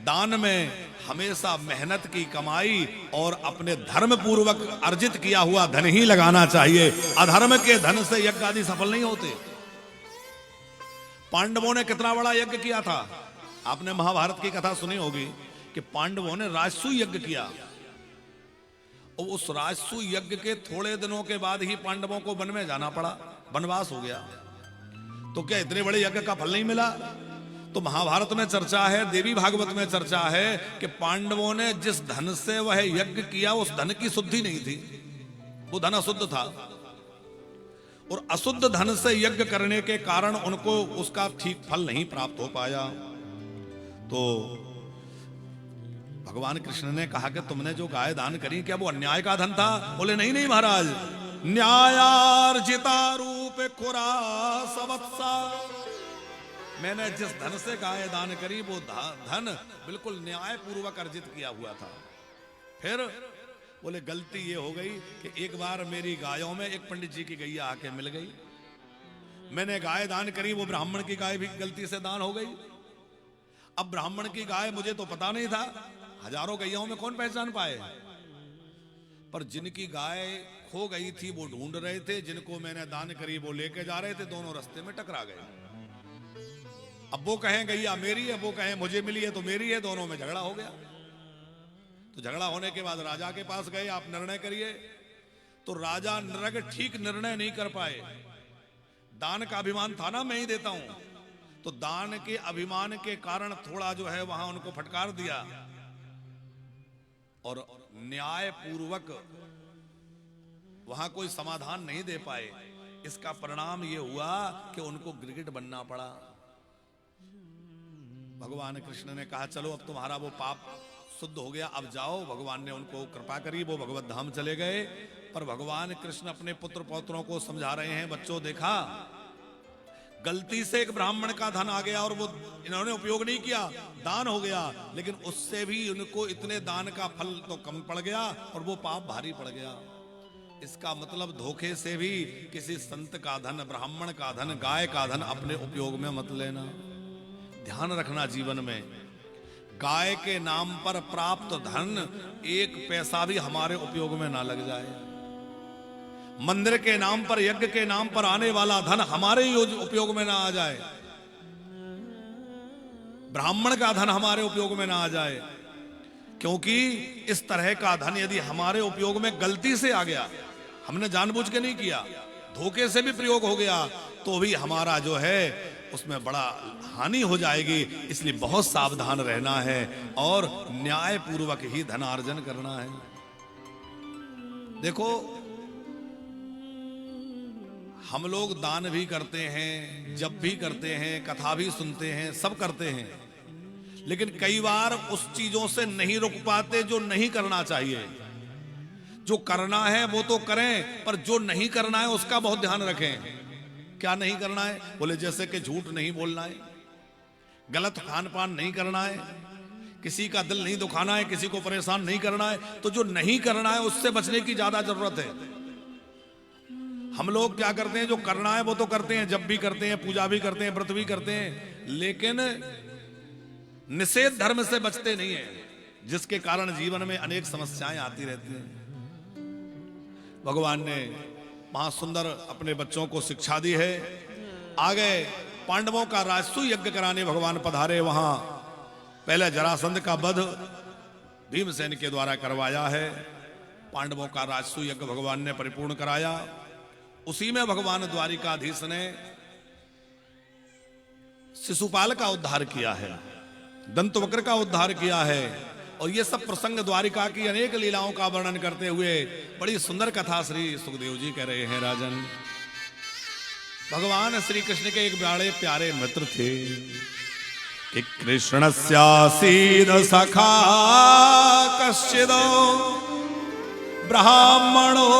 दान में हमेशा मेहनत की कमाई और अपने धर्म पूर्वक अर्जित किया हुआ धन ही लगाना चाहिए। अधर्म के धन से यज्ञ आदि सफल नहीं होते। पांडवों ने कितना बड़ा यज्ञ किया था? आपने महाभारत की कथा सुनी होगी कि पांडवों ने राजसूय यज्ञ किया और उस राजसूय यज्ञ के थोड़े दिनों के बाद ही पांडवों को वन में जाना पड़ा, वनवास हो गया। तो क्या इतने बड़े यज्ञ का फल नहीं मिला? तो महाभारत में चर्चा है, देवी भागवत में चर्चा है कि पांडवों ने जिस धन से वह यज्ञ किया उस धन की शुद्धि नहीं थी, वो धन अशुद्ध था, और अशुद्ध धन से यज्ञ करने के कारण उनको उसका ठीक फल नहीं प्राप्त हो पाया। तो भगवान कृष्ण ने कहा कि तुमने जो गाय दान करी क्या वो अन्याय का धन था? बोले नहीं नहीं महाराज, न्यायार्जिता रूप खुरा सवत्सा, मैंने जिस धन से गाय दान करी वो धन बिल्कुल न्याय पूर्वक अर्जित किया हुआ था। फिर बोले गलती ये हो गई कि एक बार मेरी गायों में एक पंडित जी की गैया आके मिल गई, मैंने गाय दान करी, वो ब्राह्मण की गाय भी गलती से दान हो गई। अब ब्राह्मण की गाय मुझे तो पता नहीं था, हजारों गैयाओं में कौन पहचान पाए, पर जिनकी गाय खो गई थी वो ढूंढ रहे थे, जिनको मैंने दान करी वो लेके जा रहे थे, दोनों रास्ते में टकरा गए। अब वो कहें गैया मेरी है, वो कहें मुझे मिली है तो मेरी है, दोनों में झगड़ा हो गया। तो झगड़ा होने के बाद राजा के पास गए, आप निर्णय करिए। तो राजा नरक ठीक निर्णय नहीं कर पाए, दान का अभिमान था ना मैं ही देता हूं, तो दान के अभिमान के कारण थोड़ा जो है वहां उनको फटकार दिया, और न्याय पूर्वक वहां कोई समाधान नहीं दे पाए। इसका परिणाम यह हुआ कि उनको गिरगिट बनना पड़ा। भगवान कृष्ण ने कहा चलो अब तुम्हारा वो पाप शुद्ध हो गया, अब जाओ। भगवान ने उनको कृपा करी, वो भगवत धाम चले गए। पर भगवान कृष्ण अपने पुत्र पौत्रों को समझा रहे हैं, बच्चों देखा गलती से एक ब्राह्मण का धन आ गया और वो इन्होंने उपयोग नहीं किया, दान हो गया, लेकिन उससे भी उनको इतने दान का फल तो कम पड़ गया और वो पाप भारी पड़ गया। इसका मतलब धोखे से भी किसी संत का धन, ब्राह्मण का धन, गाय का धन अपने उपयोग में मत लेना। ध्यान रखना जीवन में, गाय के नाम पर प्राप्त धन एक पैसा भी हमारे उपयोग में ना लग जाए। मंदिर के नाम पर, यज्ञ के नाम पर आने वाला धन हमारे ही उपयोग में ना आ जाए, ब्राह्मण का धन हमारे उपयोग में ना आ जाए, क्योंकि इस तरह का धन यदि हमारे उपयोग में गलती से आ गया, हमने जानबूझ के नहीं किया, धोखे से भी प्रयोग हो गया, तो भी हमारा जो है उसमें बड़ा हानि हो जाएगी। इसलिए बहुत सावधान रहना है और न्याय पूर्वक ही धनार्जन करना है। देखो हम लोग दान भी करते हैं, जब भी करते हैं, कथा भी सुनते हैं, सब करते हैं, लेकिन कई बार उस चीजों से नहीं रुक पाते जो नहीं करना चाहिए। जो करना है वो तो करें, पर जो नहीं करना है उसका बहुत ध्यान रखें। क्या नहीं करना है? बोले जैसे कि झूठ नहीं बोलना है, गलत खान पान नहीं करना है, किसी का दिल नहीं दुखाना है, किसी को परेशान नहीं करना है। तो जो नहीं करना है उससे बचने की ज्यादा जरूरत है। हम लोग क्या करते हैं, जो करना है वो तो करते हैं, जब भी करते हैं, पूजा भी करते हैं, व्रत भी करते हैं, लेकिन निषेध धर्म से बचते नहीं है, जिसके कारण जीवन में अनेक समस्याएं आती रहती हैं। भगवान ने वहां सुंदर अपने बच्चों को शिक्षा दी है। आगे पांडवों का राजसूय यज्ञ कराने भगवान पधारे। वहां पहले जरासंध का वध भीमसेन के द्वारा करवाया है। पांडवों का राजसूय यज्ञ भगवान ने परिपूर्ण कराया। उसी में भगवान द्वारिकाधीश ने शिशुपाल का उद्धार किया है, दंतवक्र का उद्धार किया है, और ये सब प्रसंग द्वारिका की अनेक लीलाओं का वर्णन करते हुए बड़ी सुंदर कथा श्री सुखदेव जी कह रहे हैं। राजन, भगवान श्री कृष्ण के एक बड़े प्यारे मित्र थे कि कृष्णस्यासीद सखा कश्चिद ब्राह्मणो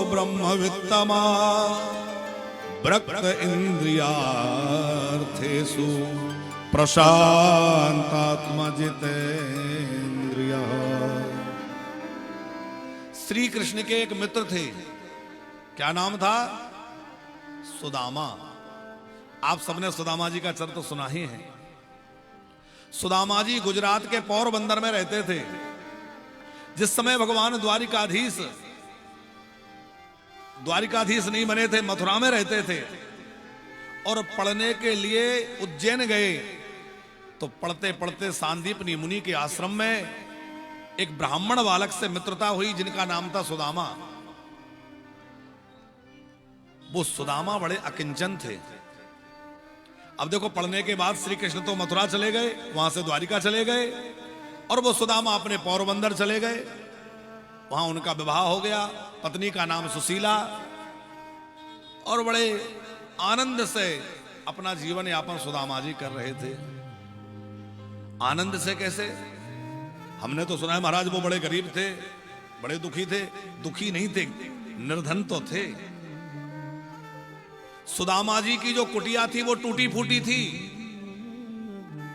ब्रह्मवित्तमा ब्रक्त इंद्रियार्थेषु प्रशांतात्मा जितेंद्रिय। श्री कृष्ण के एक मित्र थे, क्या नाम था? सुदामा। आप सबने सुदामा जी का चरित्र सुना ही है। सुदामा जी गुजरात के पोरबंदर में रहते थे। जिस समय भगवान द्वारिकाधीश नहीं बने थे, मथुरा में रहते थे, और पढ़ने के लिए उज्जैन गए, तो पढ़ते पढ़ते सांदीपनी मुनि के आश्रम में एक ब्राह्मण बालक से मित्रता हुई, जिनका नाम था सुदामा। वो सुदामा बड़े अकिंचन थे। अब देखो, पढ़ने के बाद श्री कृष्ण तो मथुरा चले गए, वहां से द्वारिका चले गए, और वो सुदामा अपने पोरबंदर चले गए। वहां उनका विवाह हो गया, पत्नी का नाम सुशीला, और बड़े आनंद से अपना जीवन यापन सुदामा जी कर रहे थे। आनंद से कैसे? हमने तो सुना है महाराज वो बड़े गरीब थे, बड़े दुखी थे। दुखी नहीं थे, निर्धन तो थे। सुदामा जी की जो कुटिया थी वो टूटी फूटी थी,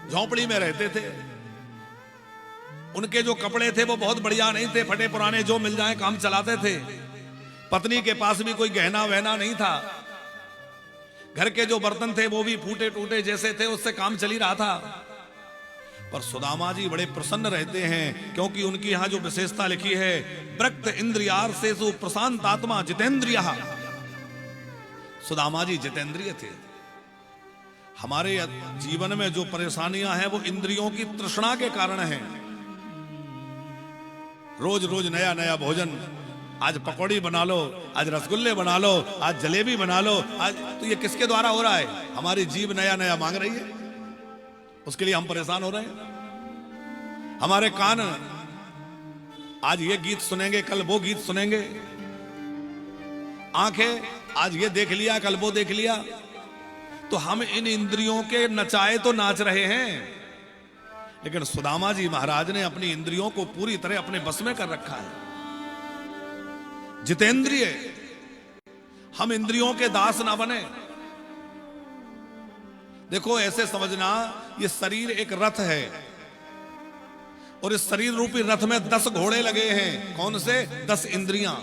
झोंपड़ी में रहते थे। उनके जो कपड़े थे वो बहुत बढ़िया नहीं थे, फटे पुराने जो मिल जाए काम चलाते थे। पत्नी के पास भी कोई गहना वहना नहीं था। घर के जो बर्तन थे वो भी फूटे टूटे जैसे थे, उससे काम चल ही रहा था। पर सुदामा जी बड़े प्रसन्न रहते हैं, क्योंकि उनकी यहां जो विशेषता लिखी है, ब्रक्त इंद्रियार से प्रशांत आत्मा जितेंद्रिय। सुदामा जी जितेंद्रिय थे। हमारे जीवन में जो परेशानियां हैं वो इंद्रियों की तृष्णा के कारण हैं। रोज रोज नया नया भोजन, आज पकौड़ी बना लो, आज रसगुल्ले बना लो, आज जलेबी बना लो, आज तो ये किसके द्वारा हो रहा है? हमारी जीभ नया नया मांग रही है, उसके लिए हम परेशान हो रहे हैं। हमारे कान आज ये गीत सुनेंगे, कल वो गीत सुनेंगे। आंखें आज ये देख लिया, कल वो देख लिया। तो हम इन इंद्रियों के नचाए तो नाच रहे हैं, लेकिन सुदामा जी महाराज ने अपनी इंद्रियों को पूरी तरह अपने बस में कर रखा है। जितेंद्रिय, हम इंद्रियों के दास ना बने। देखो, ऐसे समझना, ये शरीर एक रथ है, और इस शरीर रूपी रथ में 10 घोड़े लगे हैं। कौन से? 10 इंद्रियां।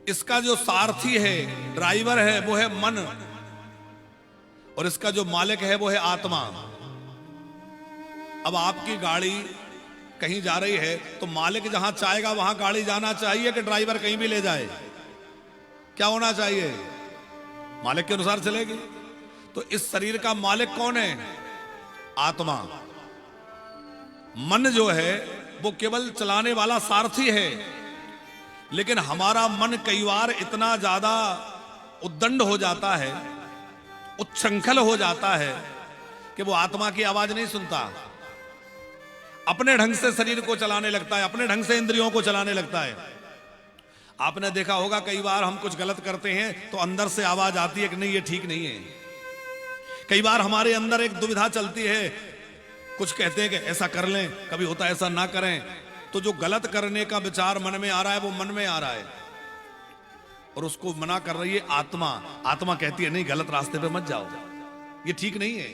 इसका जो सारथी है, ड्राइवर है, वो है मन, और इसका जो मालिक है वो है आत्मा। अब आपकी गाड़ी कहीं जा रही है तो मालिक जहां चाहेगा वहां गाड़ी जाना चाहिए कि ड्राइवर कहीं भी ले जाए? क्या होना चाहिए? मालिक के अनुसार चलेगी। तो इस शरीर का मालिक कौन है? आत्मा। मन जो है वो केवल चलाने वाला सारथी है, लेकिन हमारा मन कई बार इतना ज्यादा उद्दंड हो जाता है, उच्छृंखल हो जाता है कि वो आत्मा की आवाज नहीं सुनता। अपने ढंग से शरीर को चलाने लगता है, अपने ढंग से इंद्रियों को चलाने लगता है। आपने देखा होगा कई बार हम कुछ गलत करते हैं तो अंदर से आवाज आती है कि नहीं, ये ठीक नहीं है। कई बार हमारे अंदर एक दुविधा चलती है, कुछ कहते हैं कि ऐसा कर लें, कभी होता है ऐसा ना करें। तो जो गलत करने का विचार मन में आ रहा है वो मन में आ रहा है, और उसको मना कर रही है आत्मा। आत्मा कहती है नहीं, गलत रास्ते पे मत जाओ, ये ठीक नहीं है।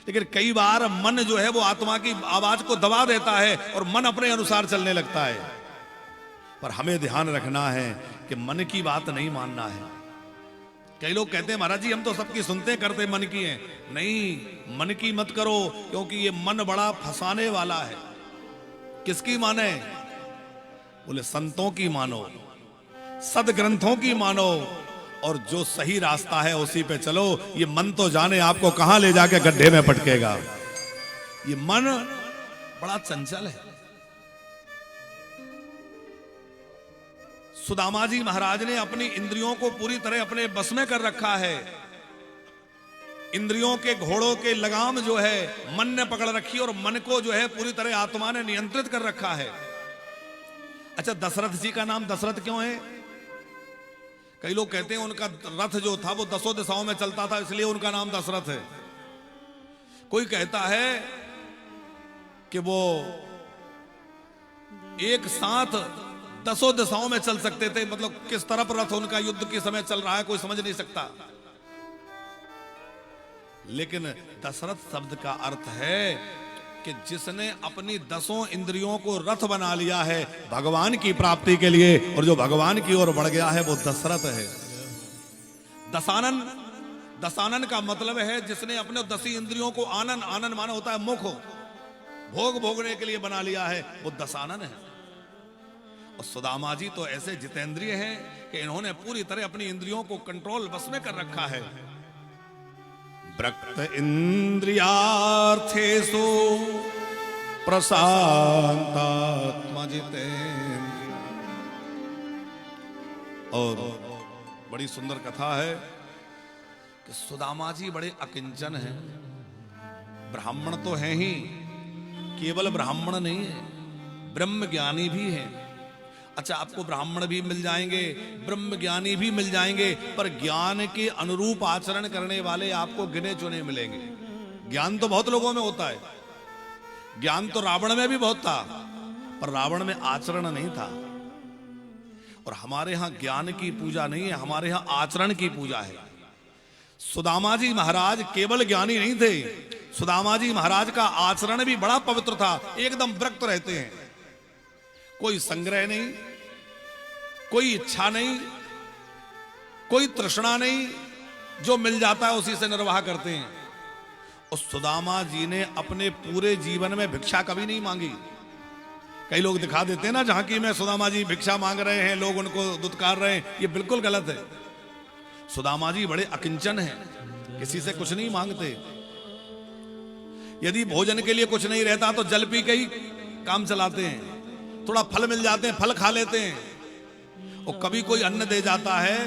लेकिन कई बार मन जो है वो आत्मा की आवाज को दबा देता है और मन अपने अनुसार चलने लगता है। पर हमें ध्यान रखना है कि मन की बात नहीं मानना है। कई लोग कहते हैं महाराज जी हम तो सबकी सुनते करते, मन की है। नहीं, मन की मत करो, क्योंकि ये मन बड़ा फंसाने वाला है। किसकी माने? बोले संतों की मानो, सदग्रंथों की मानो, और जो सही रास्ता है उसी पे चलो। ये मन तो जाने आपको कहां ले जाके गड्ढे में पटकेगा। ये मन बड़ा चंचल है। सुदामा जी महाराज ने अपनी इंद्रियों को पूरी तरह अपने बस में कर रखा है। इंद्रियों के घोड़ों के लगाम जो है मन ने पकड़ रखी, और मन को जो है पूरी तरह आत्मा ने नियंत्रित कर रखा है। अच्छा, दशरथ जी का नाम दशरथ क्यों है? कई लोग कहते हैं उनका रथ जो था वो 10 दिशाओं में चलता था, इसलिए उनका नाम दशरथ है। कोई कहता है कि वो एक साथ 10 दिशाओं में चल सकते थे, मतलब किस तरफ रथ उनका युद्ध के समय चल रहा है कोई समझ नहीं सकता। लेकिन दशरथ शब्द का अर्थ है कि जिसने अपनी 10 इंद्रियों को रथ बना लिया है भगवान की प्राप्ति के लिए, और जो भगवान की ओर बढ़ गया है वो दशरथ है। दशानन, दशानन का मतलब है जिसने अपने 10 इंद्रियों को आनन, आनन माना होता है मुख, भोग भोगने के लिए बना लिया है, वो दशानन है। और सुदामा जी तो ऐसे जितेंद्रिय हैं कि इन्होंने पूरी तरह अपनी इंद्रियों को कंट्रोल बस में कर रखा है। ब्रक्त इंद्रियार्थेषु प्रशांतात्मा जितेंद्रिय। और बड़ी सुंदर कथा है कि सुदामा जी बड़े अकिंचन हैं। ब्राह्मण तो हैं ही, केवल ब्राह्मण नहीं है, ब्रह्म ज्ञानी भी हैं। अच्छा, आपको ब्राह्मण भी मिल जाएंगे, ब्रह्म ज्ञानी भी मिल जाएंगे, पर ज्ञान के अनुरूप आचरण करने वाले आपको गिने चुने मिलेंगे। ज्ञान तो बहुत लोगों में होता है, ज्ञान तो रावण में भी बहुत था, पर रावण में आचरण नहीं था। और हमारे यहां ज्ञान की पूजा नहीं है, हमारे यहां आचरण की पूजा है। सुदामा जी महाराज केवल ज्ञानी नहीं थे, सुदामा जी महाराज का आचरण भी बड़ा पवित्र था। एकदम व्रत रहते हैं, कोई संग्रह नहीं, कोई इच्छा नहीं, कोई तृष्णा नहीं, जो मिल जाता है उसी से निर्वाह करते हैं। और सुदामा जी ने अपने पूरे जीवन में भिक्षा कभी नहीं मांगी। कई लोग दिखा देते हैं ना झांकी में सुदामा जी भिक्षा मांग रहे हैं, लोग उनको दुत्कार रहे हैं, ये बिल्कुल गलत है। सुदामा जी बड़े अकिंचन हैं, किसी से कुछ नहीं मांगते। यदि भोजन के लिए कुछ नहीं रहता तो जल पी के ही काम चलाते हैं, थोड़ा फल मिल जाते हैं फल खा लेते हैं। और कभी कोई अन्न दे जाता है,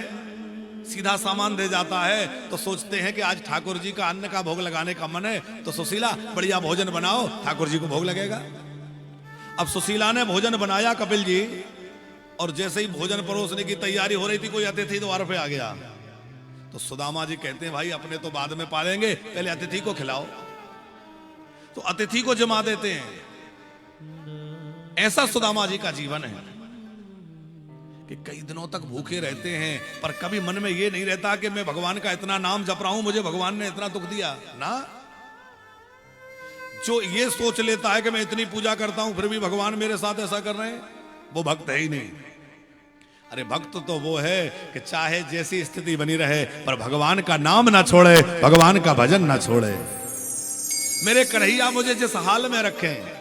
सीधा सामान दे जाता है, तो सोचते हैं कि आज ठाकुर जी का अन्न का भोग लगाने का मन है, तो सुशीला बढ़िया भोजन बनाओ, ठाकुर जी को भोग लगेगा। अब सुशीला ने भोजन बनाया कपिल जी, और जैसे ही भोजन परोसने की तैयारी हो रही थी, कोई अतिथि द्वार पे आ गया। तो सुदामा जी कहते हैं, भाई अपने तो बाद में पालेंगे, पहले अतिथि को खिलाओ। तो अतिथि को जमा देते हैं। ऐसा सुदामा जी का जीवन है कि कई दिनों तक भूखे रहते हैं, पर कभी मन में ये नहीं रहता कि मैं भगवान का इतना नाम जप रहा हूं, मुझे भगवान ने इतना दुख दिया ना। जो ये सोच लेता है कि मैं इतनी पूजा करता हूं फिर भी भगवान मेरे साथ ऐसा कर रहे हैं, वो भक्त है ही नहीं। अरे भक्त तो वो है कि चाहे जैसी स्थिति बनी रहे, पर भगवान का नाम ना छोड़े, भगवान का भजन ना छोड़े। मेरे कन्हैया मुझे जिस हाल में रखें,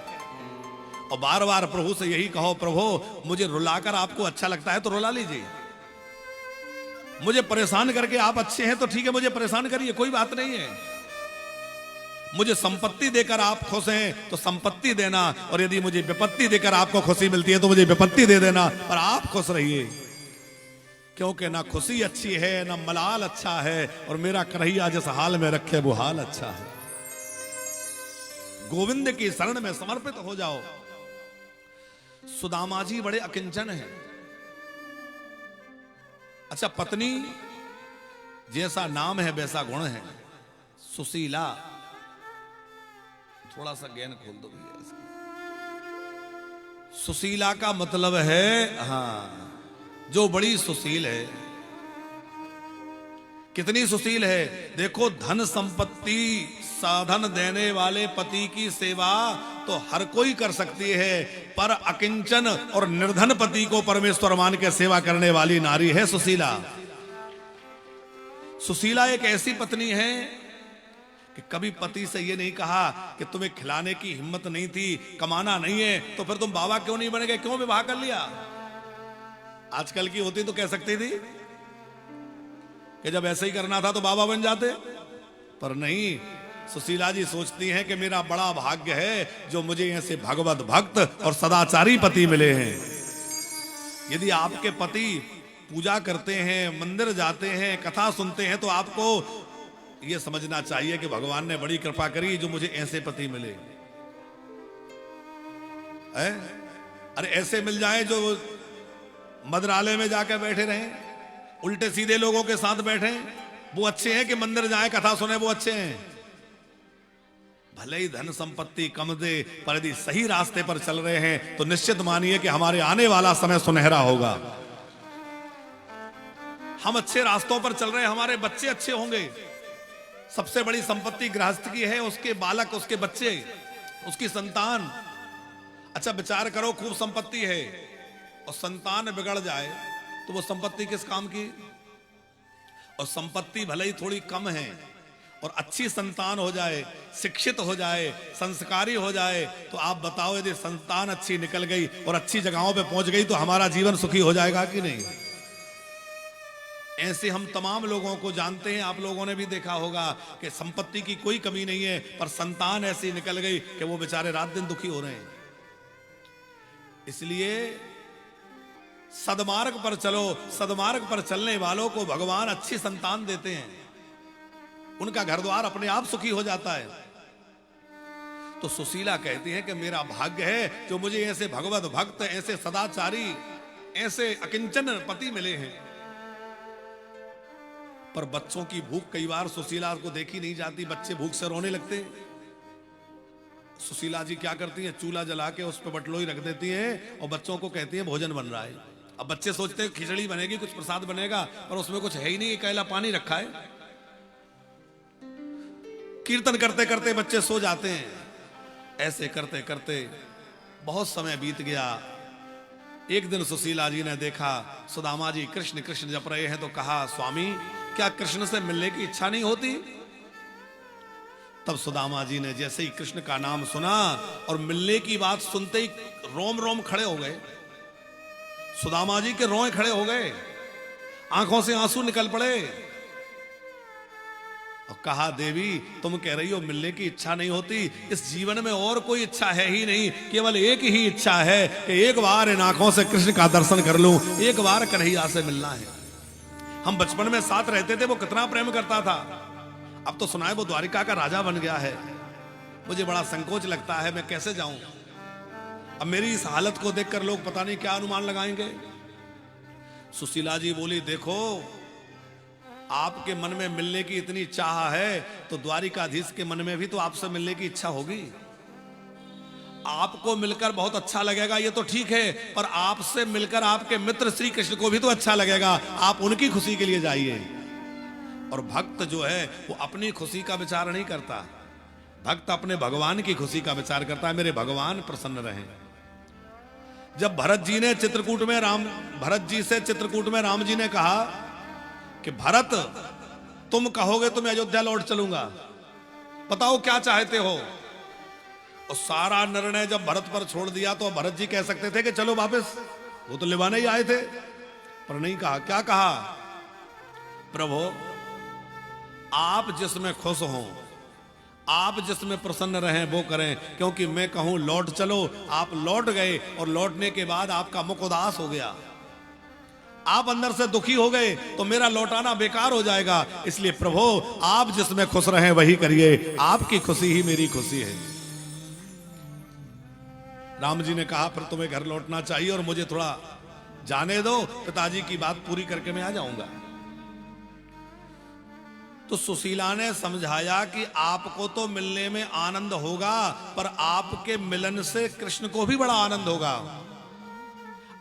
और बार बार प्रभु से यही कहो, प्रभु मुझे रुलाकर आपको अच्छा लगता है तो रुला लीजिए, मुझे परेशान करके आप अच्छे हैं तो ठीक है, मुझे परेशान करिए, कोई बात नहीं है। मुझे संपत्ति देकर आप खुश हैं तो संपत्ति देना, और यदि मुझे विपत्ति देकर आपको खुशी मिलती है तो मुझे विपत्ति दे देना, पर आप खुश रहिए। क्योंकि ना खुशी अच्छी है ना मलाल अच्छा है, और मेरा कन्हैया जिस हाल में रखे वो हाल अच्छा है। गोविंद की शरण में समर्पित हो जाओ। सुदामा जी बड़े अकिंचन हैं। अच्छा, पत्नी जैसा नाम है वैसा गुण है, सुशीला। थोड़ा सा ज्ञान खोल दो भैया इसका। सुशीला का मतलब है, हाँ, जो बड़ी सुशील है। कितनी सुशील है? देखो, धन संपत्ति साधन देने वाले पति की सेवा तो हर कोई कर सकती है, पर अकिंचन और निर्धन पति को परमेश्वर मान के सेवा करने वाली नारी है सुशीला। सुशीला एक ऐसी पत्नी है कि कभी पति से ये नहीं कहा कि तुम्हें खिलाने की हिम्मत नहीं थी, कमाना नहीं है, तो फिर तुम बाबा क्यों नहीं बन गए, क्यों विवाह कर लिया। आजकल की होती तो कह सकती थी कि जब ऐसे ही करना था तो बाबा बन जाते, पर नहीं। सुशीला जी सोचती हैं कि मेरा बड़ा भाग्य है जो मुझे ऐसे भगवत भक्त और सदाचारी पति मिले हैं। यदि आपके पति पूजा करते हैं, मंदिर जाते हैं, कथा सुनते हैं, तो आपको यह समझना चाहिए कि भगवान ने बड़ी कृपा करी जो मुझे ऐसे पति मिले। अरे ऐसे मिल जाए जो मदरालय में जाकर बैठे रहें, उल्टे सीधे लोगों के साथ बैठे, वो अच्छे हैं कि मंदिर जाए कथा सुने, वो अच्छे हैं। भले ही धन संपत्ति कम दे, पर यदि सही रास्ते पर चल रहे हैं तो निश्चित मानिए कि हमारे आने वाला समय सुनहरा होगा। हम अच्छे रास्तों पर चल रहे हैं, हमारे बच्चे अच्छे होंगे। सबसे बड़ी संपत्ति गृहस्थ की है उसके बालक, उसके बच्चे, उसकी संतान। अच्छा विचार करो, खूब संपत्ति है और संतान बिगड़ जाए तो वो संपत्ति किस काम की। और संपत्ति भले ही थोड़ी कम है और अच्छी संतान हो जाए, शिक्षित हो जाए, संस्कारी हो जाए, तो आप बताओ यदि संतान अच्छी निकल गई और अच्छी जगहों पे पहुंच गई तो हमारा जीवन सुखी हो जाएगा कि नहीं। ऐसे हम तमाम लोगों को जानते हैं, आप लोगों ने भी देखा होगा कि संपत्ति की कोई कमी नहीं है, पर संतान ऐसी निकल गई कि वो बेचारे रात दिन दुखी हो रहे हैं। इसलिए सदमार्ग पर चलो, सदमार्ग पर चलने वालों को भगवान अच्छी संतान देते हैं, उनका घर द्वार अपने आप सुखी हो जाता है। तो सुशीला कहती है कि मेरा भाग्य है जो मुझे ऐसे भगवत भक्त, ऐसे सदाचारी, ऐसे अकिंचन पति मिले हैं। पर बच्चों की भूख कई बार सुशीला को देखी नहीं जाती, बच्चे भूख से रोने लगते हैं। सुशीला जी क्या करती हैं, चूल्हा जला के उस पर बटलोई रख देती हैं और बच्चों को कहती हैं भोजन बन रहा है। अब बच्चे सोचते हैं खिचड़ी बनेगी, कुछ प्रसाद बनेगा, पर उसमें कुछ है ही नहीं, कैला पानी रखा है। कीर्तन करते करते बच्चे सो जाते हैं। ऐसे करते करते बहुत समय बीत गया। एक दिन सुशीला जी ने देखा सुदामा जी कृष्ण कृष्ण जप रहे हैं, तो कहा स्वामी क्या कृष्ण से मिलने की इच्छा नहीं होती? तब सुदामा जी ने जैसे ही कृष्ण का नाम सुना और मिलने की बात सुनते ही रोम रोम खड़े हो गए। सुदामा जी के रोए खड़े हो गए, आंखों से आंसू निकल पड़े और कहा देवी तुम कह रही हो मिलने की इच्छा नहीं होती, इस जीवन में और कोई इच्छा है ही नहीं, केवल एक ही इच्छा है कि एक बार इन आंखों से कृष्ण का दर्शन कर लूं, एक बार कन्हैया से मिलना है। हम बचपन में साथ रहते थे, वो कितना प्रेम करता था, अब तो सुना है वो द्वारिका का राजा बन गया है। मुझे बड़ा संकोच लगता है, मैं कैसे जाऊं? अब मेरी इस हालत को देखकर लोग पता नहीं क्या अनुमान लगाएंगे। सुशीला जी बोली देखो आपके मन में मिलने की इतनी चाह है तो द्वारिकाधीश के मन में भी तो आपसे मिलने की इच्छा होगी। आपको मिलकर बहुत अच्छा लगेगा ये तो ठीक है, पर आपसे मिलकर आपके मित्र श्री कृष्ण को भी तो अच्छा लगेगा। आप उनकी खुशी के लिए जाइए। और भक्त जो है वो अपनी खुशी का विचार नहीं करता, भक्त अपने भगवान की खुशी का विचार करता है, मेरे भगवान प्रसन्न रहें। जब भरत जी ने चित्रकूट में भरत जी से चित्रकूट में राम जी ने कहा कि भरत तुम कहोगे तो मैं अयोध्या लौट चलूंगा, बताओ क्या चाहते हो? और सारा निर्णय जब भरत पर छोड़ दिया तो भरत जी कह सकते थे कि चलो वापस, वो तो लेवाने ही आए थे, पर नहीं कहा। क्या कहा? प्रभु आप जिसमें खुश हो, आप जिसमें प्रसन्न रहें वो करें, क्योंकि मैं कहूं लौट चलो, आप लौट गए और लौटने के बाद आपका मुख उदास हो गया, आप अंदर से दुखी हो गए तो मेरा लौटाना बेकार हो जाएगा। इसलिए प्रभु आप जिसमें खुश रहें वही करिए, आपकी खुशी ही मेरी खुशी है। राम जी ने कहा फिर तुम्हें घर लौटना चाहिए और मुझे थोड़ा जाने दो, पिताजी की बात पूरी करके मैं आ जाऊंगा। तो सुशीला ने समझाया कि आपको तो मिलने में आनंद होगा, पर आपके मिलन से कृष्ण को भी बड़ा आनंद होगा।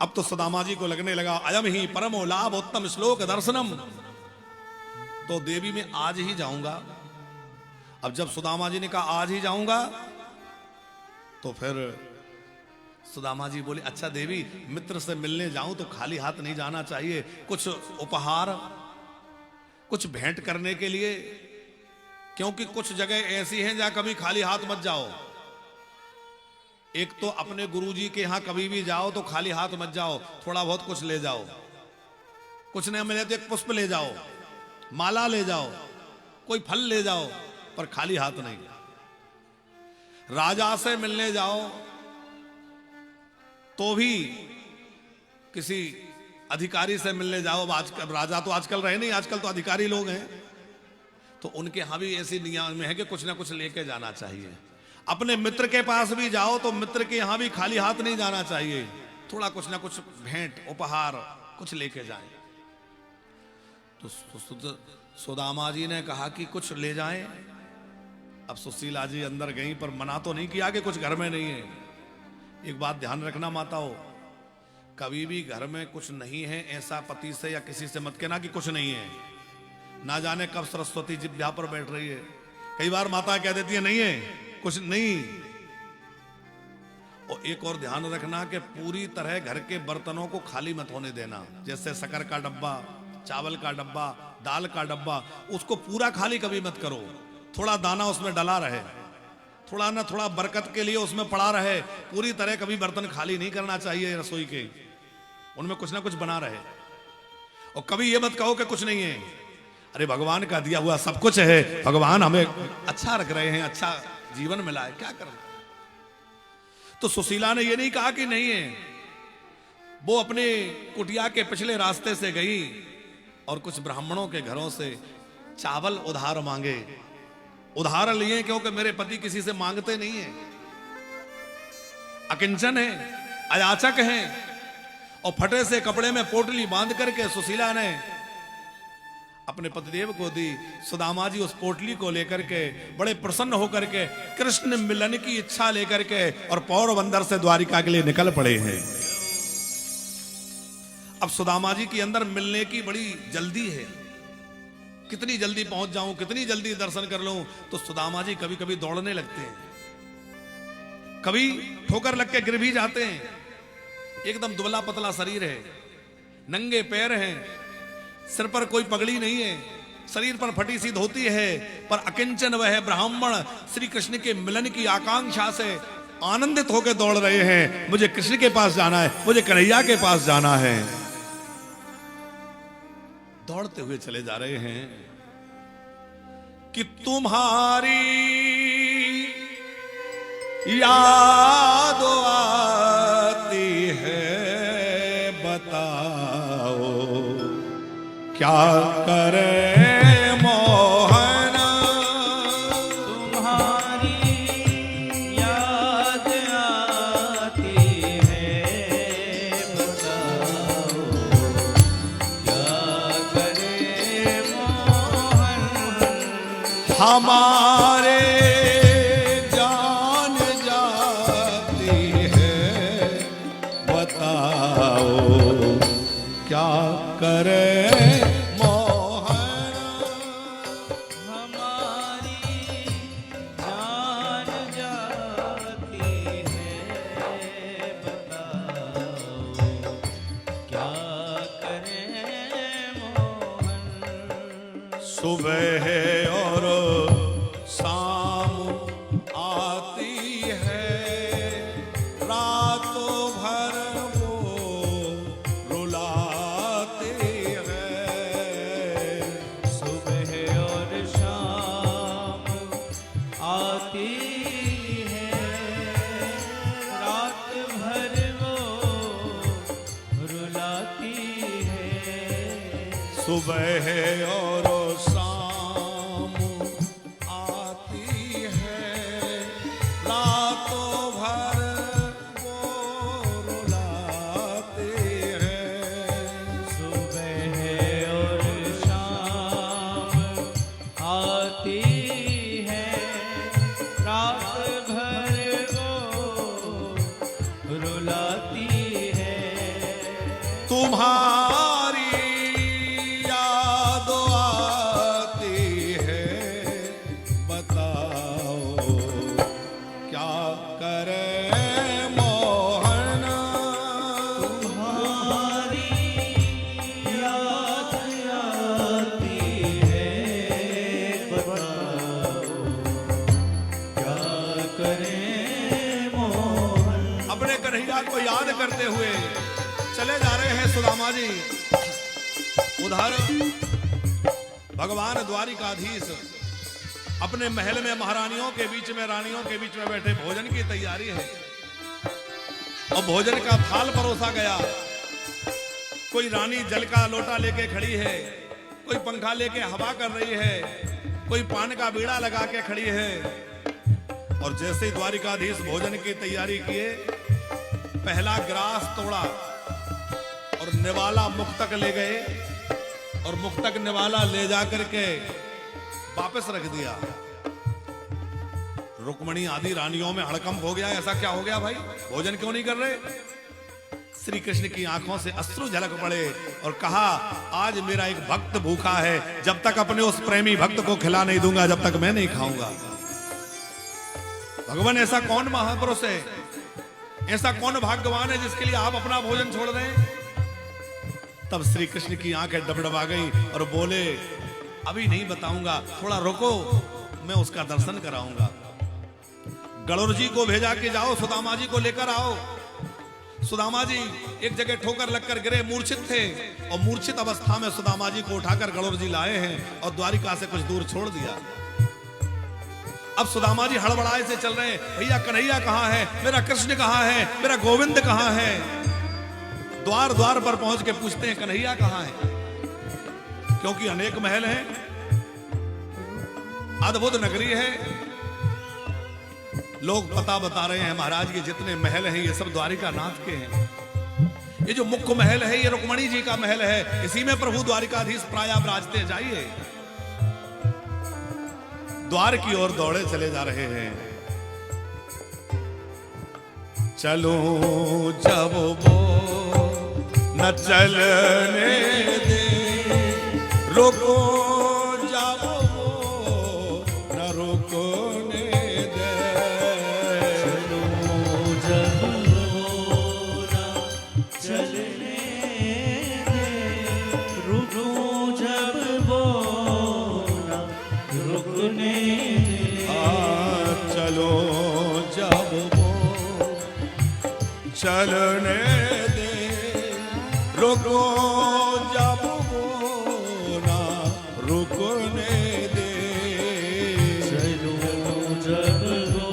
अब तो सुदामा जी को लगने लगा अयम ही परमो लाभ उत्तम श्लोक दर्शनम, तो देवी मैं आज ही जाऊंगा। अब जब सुदामा जी ने कहा आज ही जाऊंगा, तो फिर सुदामा जी बोले अच्छा देवी मित्र से मिलने जाऊं तो खाली हाथ नहीं जाना चाहिए, कुछ उपहार, कुछ भेंट करने के लिए, क्योंकि कुछ जगह ऐसी हैं जहां कभी खाली हाथ मत जाओ। एक तो अपने गुरुजी के यहां कभी भी जाओ तो खाली हाथ मत जाओ, थोड़ा बहुत कुछ ले जाओ, कुछ नहीं मिले तो एक पुष्प ले जाओ, माला ले जाओ, कोई फल ले जाओ, पर खाली हाथ नहीं। राजा से मिलने जाओ तो भी किसी अधिकारी से मिलने जाओ, आजकल राजा तो आजकल रहे नहीं, आजकल तो अधिकारी लोग हैं, तो उनके यहां भी ऐसी नियम है कि कुछ ना कुछ लेके जाना चाहिए। अपने मित्र के पास भी जाओ तो मित्र के यहां भी खाली हाथ नहीं जाना चाहिए, थोड़ा कुछ ना कुछ भेंट उपहार कुछ लेके जाएं। तो सुदामा जी ने कहा कि कुछ ले जाएं। अब सुशीला जी अंदर गई, पर मना तो नहीं किया कि कुछ घर में नहीं है। एक बात ध्यान रखना माताओं, कभी भी घर में कुछ नहीं है ऐसा पति से या किसी से मत कहना कि कुछ नहीं है, ना जाने कब सरस्वती जिभ्या पर बैठ रही है। कई बार माता कह देती है नहीं है, कुछ नहीं। और एक और ध्यान रखना कि पूरी तरह घर के बर्तनों को खाली मत होने देना, जैसे शक्कर का डब्बा, चावल का डब्बा, दाल का डब्बा, उसको पूरा खाली कभी मत करो, थोड़ा दाना उसमें डला रहे, थोड़ा ना थोड़ा बरकत के लिए उसमें पड़ा रहे। पूरी तरह कभी बर्तन खाली नहीं करना चाहिए रसोई के, उनमें कुछ ना कुछ बना रहे। और कभी ये मत कहो कि कुछ नहीं है, अरे भगवान का दिया हुआ सब कुछ है, भगवान हमें अच्छा रख रहे हैं, अच्छा जीवन मिला है, क्या करना। तो सुशीला ने ये नहीं कहा कि नहीं है, वो अपने कुटिया के पिछले रास्ते से गई और कुछ ब्राह्मणों के घरों से चावल उधार मांगे। उधार लिए क्योंकि मेरे पति किसी से मांगते नहीं है, अकिंचन है, अयाचक हैं। और फटे से कपड़े में पोटली बांध करके सुशीला ने अपने पतिदेव को दी। सुदामा जी उस पोटली को लेकर के बड़े प्रसन्न होकर के कृष्ण मिलन की इच्छा लेकर के और पोरबंदर से द्वारिका के लिए निकल पड़े हैं। अब सुदामा जी के अंदर मिलने की बड़ी जल्दी है, कितनी जल्दी पहुंच जाऊं, कितनी जल्दी दर्शन कर लूं। तो सुदामा जी कभी कभी दौड़ने लगते हैं, कभी ठोकर लग के गिर भी जाते हैं। एकदम दुबला पतला शरीर है, नंगे पैर हैं, सिर पर कोई पगड़ी नहीं है, शरीर पर फटी सी धोती है, पर अकिंचन वह ब्राह्मण श्री कृष्ण के मिलन की आकांक्षा से आनंदित होकर दौड़ रहे हैं। मुझे कृष्ण के पास जाना है, मुझे कन्हैया के पास जाना है। दौड़ते हुए चले जा रहे हैं कि तुम्हारी याद आती है, बताओ क्या करे मोहन। तुम्हारी याद आती है, बताओ क्या करे मोहन। हमारे जान जाती है, बताओ क्या करे मोहन। हमारी जान जाती है, बताओ क्या करें मोहन। सुबह और शाम आती है, रातों भर वो रुलाती है। सुबह और शाम आती है, रात भर वो रुलाती है। सुबह और शाम आती है, रातों भर वो रुलाती है। सुबह और शाम आती है, रात भर वो रुलाती है। तुम्हारी याद आती है, बताओ क्या करे मोहन। तुम्हारी याद आती है, बताओ क्या करें मोहन। अपने कन्हैया को याद करते हुए चले जा रहे हैं सुदामा जी। उधर भगवान द्वारिकाधीश अपने महल में महारानियों के बीच में, रानियों के बीच में बैठे भोजन की तैयारी है। और भोजन का थाल परोसा गया। कोई रानी जल का लोटा लेके खड़ी है, कोई पंखा लेके हवा कर रही है, कोई पान का बीड़ा लगा के खड़ी है। और जैसे ही द्वारिकाधीश भोजन की तैयारी किए, पहला ग्रास तोड़ा और निवाला मुक्तक ले गए और मुक्तक निवाला ले जाकर के वापस रख दिया। रुक्मणी आदि रानियों में हड़कंप हो गया। ऐसा क्या हो गया भाई, भोजन क्यों नहीं कर रहे? श्री कृष्ण की आंखों से अश्रु झलक पड़े और कहा, आज मेरा एक भक्त भूखा है, जब तक अपने उस प्रेमी भक्त को खिला नहीं दूंगा, जब तक मैं नहीं खाऊंगा। भगवान, ऐसा कौन महापुरुष है, ऐसा कौन भाग्यवान है जिसके लिए आप अपना भोजन छोड़ रहे हैं? तब श्री कृष्ण की आंखें डबडबा गई और बोले, अभी नहीं बताऊंगा, थोड़ा रुको, मैं उसका दर्शन कराऊंगा। गणोर जी को भेजा कि जाओ सुदामा जी को लेकर आओ। सुदामा जी एक जगह ठोकर लगकर गिरे, मूर्छित थे, और मूर्छित अवस्था में सुदामा जी को उठाकर गणोर जी लाए हैं और द्वारिका से कुछ दूर छोड़ दिया। अब सुदामा जी हड़बड़ाए से चल रहे हैं, भैया कन्हैया कहाँ है, मेरा कृष्ण कहाँ है, मेरा गोविंद कहाँ है। द्वार द्वार पर पहुंच के पूछते हैं कन्हैया कहाँ है, क्योंकि अनेक महल हैं, अद्भुत नगरी है। लोग पता बता रहे हैं महाराज ये जितने महल हैं ये सब द्वारिका नाथ के हैं। ये जो मुख्य महल है ये रुक्मणी जी का महल है, इसी में प्रभु द्वारिकाधीश प्राय विराजते। जाइए द्वार की ओर दौड़े चले जा रहे हैं। चलो जब वो न चलने दे, रुको जब वो न रुकने दे। चलो जब वो न चलने दे, रुको जब वो न रुकने दे। चलो जब वो चलने दे, रुको जब वो ना रुकने दे। चलो जब वो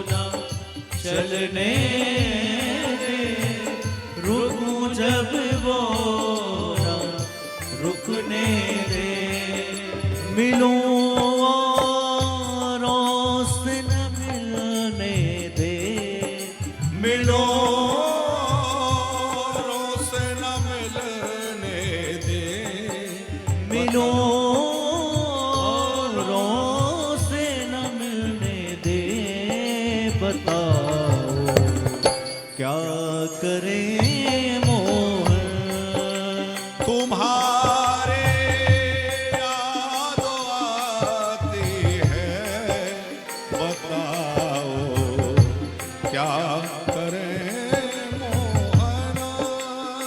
न चलने दे, रुको जब वो न रुकने दे। मिलो औरों से न मिलने दे, मिलो से न मिलने दे। मिलो औरों से न मिलने दे। बताओ क्या करें मोहन, तुम्हारे याद आती है, बताओ क्या करें मोहन।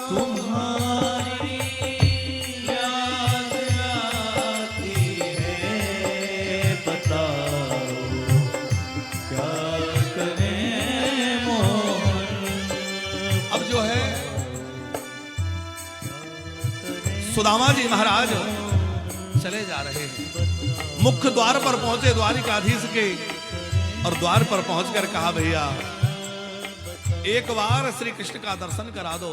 तुम्हारी याद आती है, बताओ क्या करें मोहन। अब जो है सुदामा जी महाराज चले जा रहे हैं, मुख्य द्वार पर पहुंचे द्वारिकाधीश के, और द्वार पर पहुंचकर कहा भैया एक बार श्री कृष्ण का दर्शन करा दो।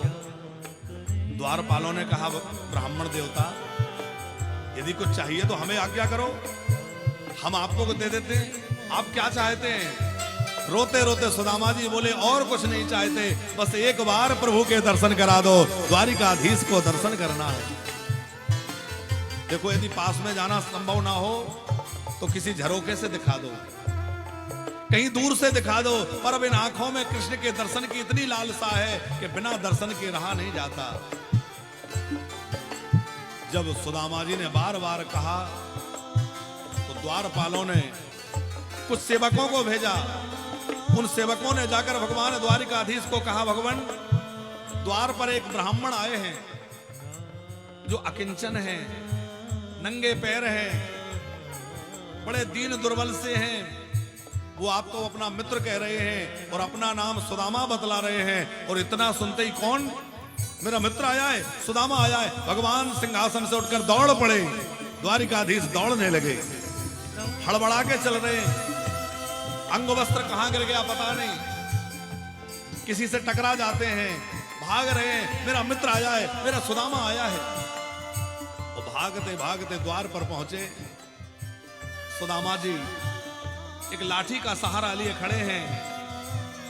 द्वारपालों ने कहा ब्राह्मण देवता यदि कुछ चाहिए तो हमें आज्ञा करो, हम आपको दे देते हैं, आप क्या चाहते हैं। रोते रोते सुदामा जी बोले और कुछ नहीं चाहते, बस एक बार प्रभु के दर्शन करा दो, द्वारिकाधीश को दर्शन करना है। देखो यदि पास में जाना संभव ना हो तो किसी झरोखे से दिखा दो, कहीं दूर से दिखा दो, पर अब इन आंखों में कृष्ण के दर्शन की इतनी लालसा है कि बिना दर्शन के रहा नहीं जाता। जब सुदामा जी ने बार बार कहा तो द्वारपालों ने कुछ सेवकों को भेजा। उन सेवकों ने जाकर भगवान द्वारिकाधीश को कहा भगवान द्वार पर एक ब्राह्मण आए हैं जो अकिंचन हैं, नंगे पैर हैं, बड़े दीन दुर्बल से हैं, वो आपको अपना मित्र कह रहे हैं और अपना नाम सुदामा बतला रहे हैं। और इतना सुनते ही कौन मेरा मित्र आया है, सुदामा आया है। भगवान सिंहासन से उठकर दौड़ पड़े, द्वारिकाधीश दौड़ने लगे, हड़बड़ा के चल रहे हैं। अंग वस्त्र कहां गिर गया पता नहीं, किसी से टकरा जाते हैं, भाग रहे हैं, मेरा मित्र आया है, मेरा सुदामा आया है। और भागते भागते द्वार पर पहुंचे। सुदामा जी एक लाठी का सहारा लिए खड़े हैं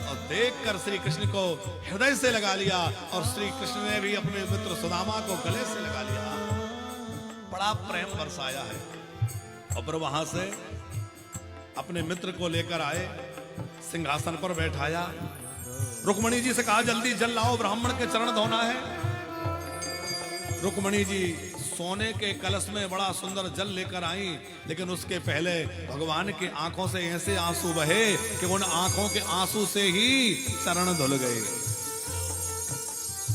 और देखकर श्री कृष्ण को हृदय से लगा लिया, और श्री कृष्ण ने भी अपने मित्र सुदामा को गले से लगा लिया। बड़ा प्रेम बरसाया है। और फिर वहां से अपने मित्र को लेकर आए, सिंहासन पर बैठाया। रुक्मणी जी से कहा जल्दी जल लाओ, ब्राह्मण के चरण धोना है। रुक्मणी जी सोने के कलश में बड़ा सुंदर जल लेकर आई, लेकिन उसके पहले भगवान की आंखों से ऐसे आंसू बहे कि उन आंखों के आंसू से ही चरण धुल गए।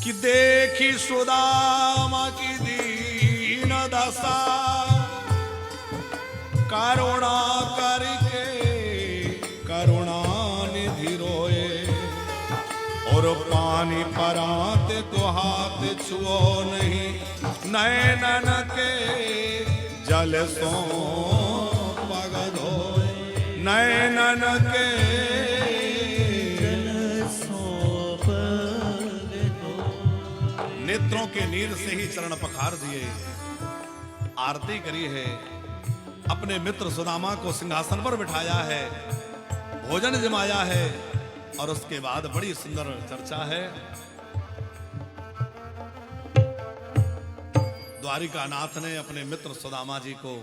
कि देखी सुदामा की दीन दशा, करुणा करके करुणा निधि रोए, और पानी पराते तो हाथ छुओ नहीं, नैनन के जल सो पग धोए, नैनन के जल सो पग धोए। के नीर से ही चरण पखार दिए, आरती करी है, अपने मित्र सुदामा को सिंहासन पर बिठाया है, भोजन जमाया है, और उसके बाद बड़ी सुंदर चर्चा है। द्वारिकानाथ ने अपने मित्र सुदामा जी को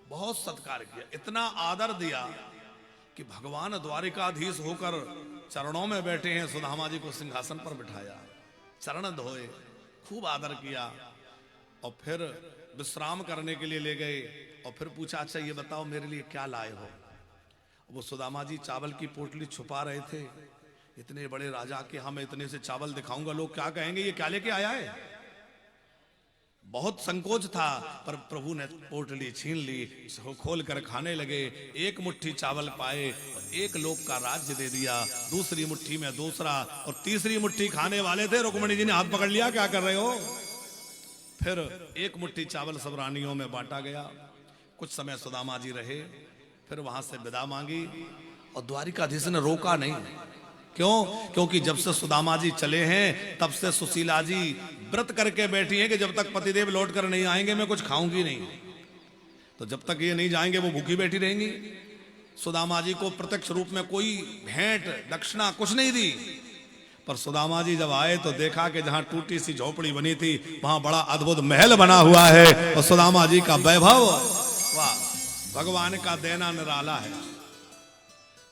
बहुत सत्कार किया, इतना आदर दिया कि भगवान द्वारिकाधीश होकर चरणों में बैठे हैं, सुदामा जी को सिंहासन पर बिठाया, चरण धोए, खूब आदर किया, और फिर विश्राम करने के लिए ले गए, और फिर पूछा, अच्छा ये बताओ मेरे लिए क्या लाए हो। वो सुदामा जी चावल की पोटली छुपा रहे थे, इतने बड़े राजा के हम इतने से चावल दिखाऊंगा, लोग क्या कहेंगे, ये क्या लेके आया है। बहुत संकोच था, पर प्रभु ने पोटली छीन ली, खोल कर खाने लगे, एक मुट्ठी चावल पाए, एक लोक का राज्य दे दिया, दूसरी मुट्ठी में दूसरा, और तीसरी मुट्ठी खाने वाले थे, रुक्मिणी जी ने हाथ पकड़ लिया, क्या कर रहे हो। फिर एक मुट्ठी चावल सब रानियों में बांटा गया, कुछ समय सुदामा जी रहे, फिर वहां से विदा मांगी, और द्वारिकाधीश ने रोका नहीं। क्यों? क्योंकि जब से सुदामा जी चले हैं तब से सुशीला जी व्रत करके बैठी हैं कि जब तक पतिदेव लौट कर नहीं आएंगे मैं कुछ खाऊंगी नहीं। तो जब तक ये नहीं जाएंगे वो भूखी बैठी रहेंगी। सुदामा जी को प्रत्यक्ष रूप में कोई भेंट दक्षिणा कुछ नहीं दी, पर सुदामा जी जब आए तो देखा कि जहां टूटी सी झोपड़ी बनी थी वहां बड़ा अद्भुत महल बना हुआ है, और सुदामा जी का वैभव, वाह, भगवान का देना निराला है,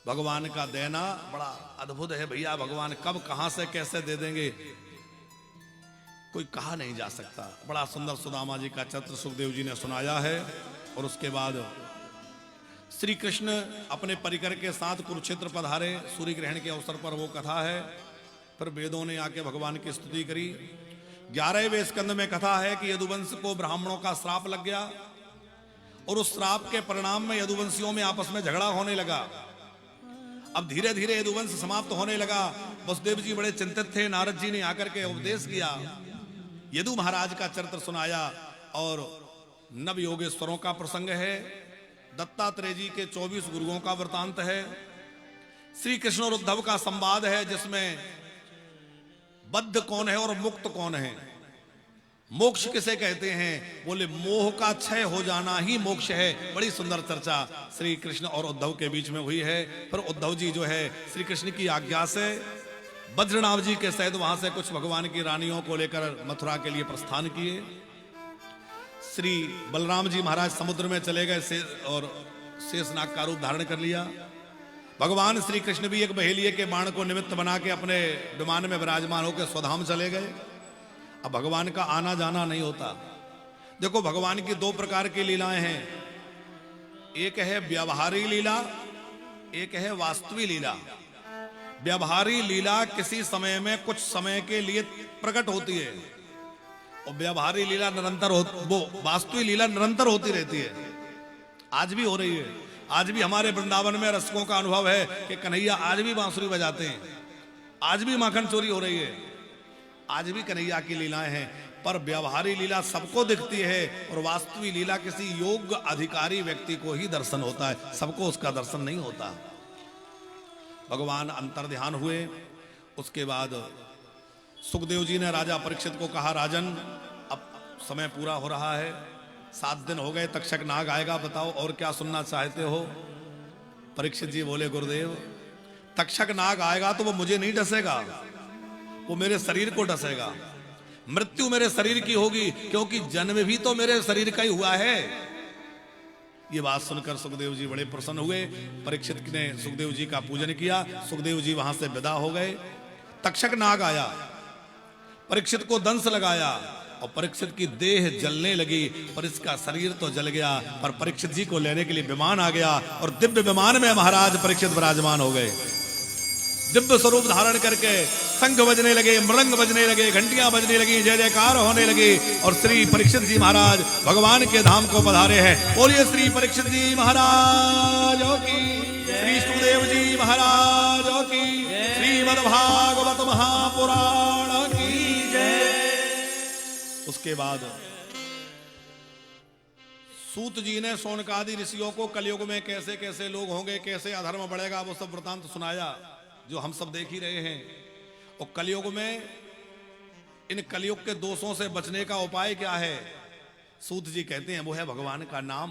भगवान का देना बड़ा अद्भुत है भैया। भगवान कब कहां से कैसे दे देंगे कोई कहा नहीं जा सकता। बड़ा सुंदर सुदामा जी का चरित्र सुखदेव जी ने सुनाया है। और उसके बाद श्री कृष्ण अपने परिकर के साथ कुरुक्षेत्र पधारे, सूर्य ग्रहण के अवसर पर वो कथा है। फिर वेदों ने आके भगवान की स्तुति करी। 11वें स्कंद में कथा है कि यदुवंश को ब्राह्मणों का श्राप लग गया, और उस श्राप के परिणाम में यदुवंशियों में आपस में झगड़ा होने लगा। अब धीरे धीरे यदुवंश समाप्त होने लगा। वसुदेव जी बड़े चिंतित थे, नारद जी ने आकर के उपदेश किया, यदु महाराज का चरित्र सुनाया, और नव योगेश्वरों का प्रसंग है, दत्तात्रेय जी के 24 गुरुओं का वृतांत है, श्री कृष्ण और उद्धव का संवाद है, जिसमें बद्ध कौन है और मुक्त कौन है, मोक्ष किसे कहते हैं, बोले मोह का क्षय हो जाना ही मोक्ष है। बड़ी सुंदर चर्चा श्री कृष्ण और उद्धव के बीच में हुई है। फिर उद्धव जी जो है श्री कृष्ण की आज्ञा से वज्रनाभ जी के सहित वहां से कुछ भगवान की रानियों को लेकर मथुरा के लिए प्रस्थान किए। श्री बलराम जी महाराज समुद्र में चले गए और शेषनाग का रूप धारण कर लिया। भगवान श्री कृष्ण भी एक बहेलिए के बाण को निमित्त बना के अपने विमान में विराजमान होकर स्वधाम चले गए। अब भगवान का आना जाना नहीं होता। देखो भगवान की 2 प्रकार की लीलाएं हैं, एक है व्यवहारी लीला, एक है वास्तविक लीला। व्यवहारी लीला किसी समय में कुछ समय के लिए प्रकट होती है, और व्यवहारी लीला निरंतर वो वास्तविक लीला निरंतर होती रहती है। आज भी हो रही है। आज भी हमारे वृंदावन में रसिकों का अनुभव है कि कन्हैया आज भी बांसुरी बजाते हैं, आज भी माखन चोरी हो रही है, आज भी कन्हैया की लीलाएं हैं। पर व्यवहारी लीला सबको दिखती है, और वास्तविक लीला किसी योग्य अधिकारी व्यक्ति को ही दर्शन होता है, सबको उसका दर्शन नहीं होता। भगवान अंतर्ध्यान हुए। उसके बाद सुखदेव जी ने राजा परीक्षित को कहा, राजन अब समय पूरा हो रहा है, 7 दिन हो गए, तक्षक नाग आएगा, बताओ और क्या सुनना चाहते हो। परीक्षित जी बोले, गुरुदेव तक्षक नाग आएगा तो वो मुझे नहीं डसेगा, वो मेरे शरीर को डसेगा, मृत्यु मेरे शरीर की होगी, क्योंकि जन्म भी तो मेरे शरीर का ही हुआ है। ये बात सुनकर सुखदेव जी बड़े प्रसन्न हुए। परीक्षित ने सुखदेव जी का पूजन किया, सुखदेव जी वहां से विदा हो गए। तक्षक नाग आया, परीक्षित को दंश लगाया, और परीक्षित की देह जलने लगी, पर इसका शरीर तो जल गया। पर परीक्षित जी को लेने के लिए विमान आ गया, और दिव्य विमान में महाराज परीक्षित विराजमान हो गए। दिव्य स्वरूप धारण करके शंख बजने लगे, मृदंग बजने लगे, घंटियां बजने लगी, जय जयकार होने लगी, और श्री परीक्षित जी महाराज भगवान के धाम को पधारे हैं। बोलिए श्री परीक्षित जी महाराज की, श्री सुखदेव जी महाराज की, श्रीमद्भागवत महापुराण की जय। उसके बाद सूत जी ने शौनकादि ऋषियों को कलयुग में कैसे कैसे लोग होंगे, कैसे अधर्म बढ़ेगा, वो सब वृतांत सुनाया जो हम सब देख ही रहे हैं। और कलयुग में इन कलयुग के दोषों से बचने का उपाय क्या है? सूत जी कहते हैं वो है भगवान का नाम।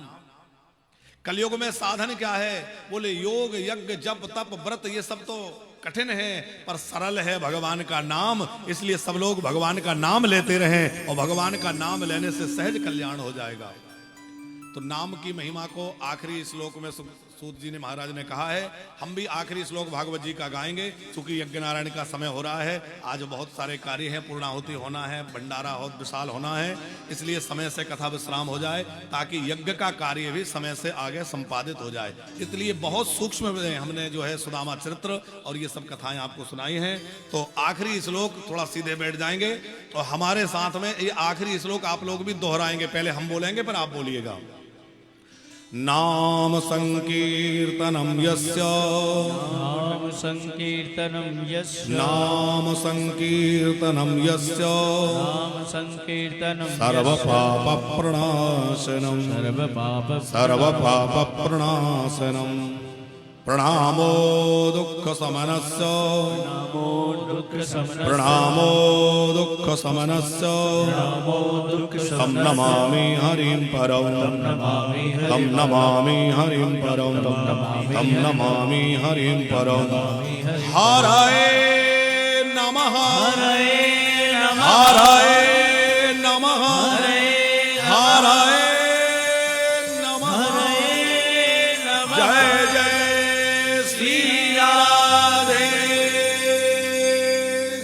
कलयुग में साधन क्या है? बोले योग यज्ञ जप तप व्रत ये सब तो कठिन है, पर सरल है भगवान का नाम। इसलिए सब लोग भगवान का नाम लेते रहें, और भगवान का नाम लेने से सहज कल्याण हो जाएगा। तो नाम की महिमा को आखिरी श्लोक में सूत जी ने महाराज ने कहा है। हम भी आखिरी श्लोक भागवत जी का गाएंगे, क्योंकि यज्ञ नारायण का समय हो रहा है। आज बहुत सारे कार्य हैं, पूर्णाहुति होना है, भंडारा बहुत विशाल होना है, इसलिए समय से कथा विश्राम हो जाए, ताकि यज्ञ का कार्य भी समय से आगे संपादित हो जाए। इसलिए बहुत सूक्ष्म हमने जो है सुदामा चरित्र और ये सब कथाएं आपको सुनाई हैं। तो आखिरी श्लोक थोड़ा सीधे बैठ जाएंगे, और हमारे साथ में ये आखिरी श्लोक आप लोग भी दोहराएंगे। पहले हम बोलेंगे पर आप बोलिएगा। नाम संकीर्तनम यस्य, नाम संकीर्तनम यस्य, नाम संकीर्तनम यस्य, नाम संकीर्तनम सर्व पाप प्रणाशनम, सर्व पाप प्रणाशनम, प्रणामो दुख समनस्य, नमो दुख समनस्य, प्रणामो दुख समनस्य, नमो दुख तम नमामि हरिं परम, तम नमामि हरिं परम, तम नमामि हरिं परम। हरये नमः, हरये नमः, हरये नमः, हरये नमः, जय जय श्री राधे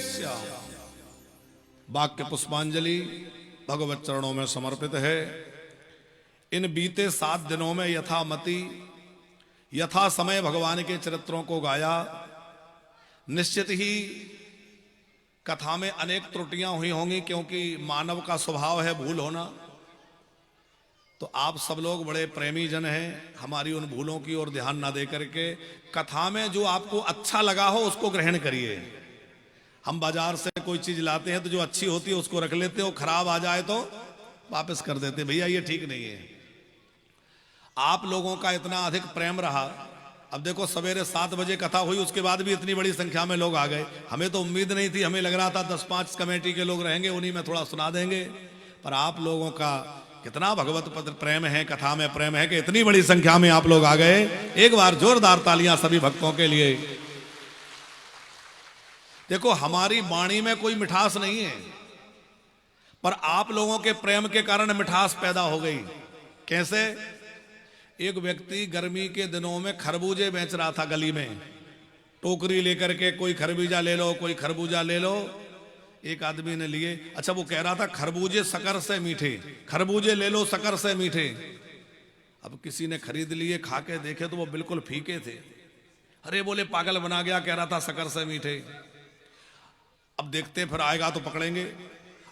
श्याम। वाक्य पुष्पांजलि भगवत चरणों में समर्पित है। इन बीते 7 दिनों में यथामति यथा समय भगवान के चरित्रों को गाया। निश्चित ही कथा में अनेक त्रुटियां हुई होंगी, क्योंकि मानव का स्वभाव है भूल होना। तो आप सब लोग बड़े प्रेमी जन हैं, हमारी उन भूलों की ओर ध्यान ना दे करके कथा में जो आपको अच्छा लगा हो उसको ग्रहण करिए। हम बाजार से कोई चीज लाते हैं तो जो अच्छी होती है उसको रख लेते हो, खराब आ जाए तो वापस कर देते, भैया ये ठीक नहीं है। आप लोगों का इतना अधिक प्रेम रहा। अब देखो सवेरे 7 बजे कथा हुई, उसके बाद भी इतनी बड़ी संख्या में लोग आ गए। हमें तो उम्मीद नहीं थी, हमें लग रहा था 10-5 कमेटी के लोग रहेंगे, उन्हीं में थोड़ा सुना देंगे। पर आप लोगों का कितना भगवत पद प्रेम है, कथा में प्रेम है कि इतनी बड़ी संख्या में आप लोग आ गए। एक बार जोरदार तालियां सभी भक्तों के लिए। देखो हमारी वाणी में कोई मिठास नहीं है, पर आप लोगों के प्रेम के कारण मिठास पैदा हो गई। कैसे? एक व्यक्ति गर्मी के दिनों में खरबूजे बेच रहा था गली में, टोकरी लेकर के, कोई खरबूजा ले लो, कोई खरबूजा ले लो। एक आदमी ने लिए। अच्छा, वो कह रहा था खरबूजे शक्कर से मीठे, खरबूजे ले लो शक्कर से मीठे। अब किसी ने खरीद लिए, खा के देखे तो वो बिल्कुल फीके थे। अरे बोले पागल बना गया, कह रहा था शक्कर से मीठे। अब देखते फिर आएगा तो पकड़ेंगे।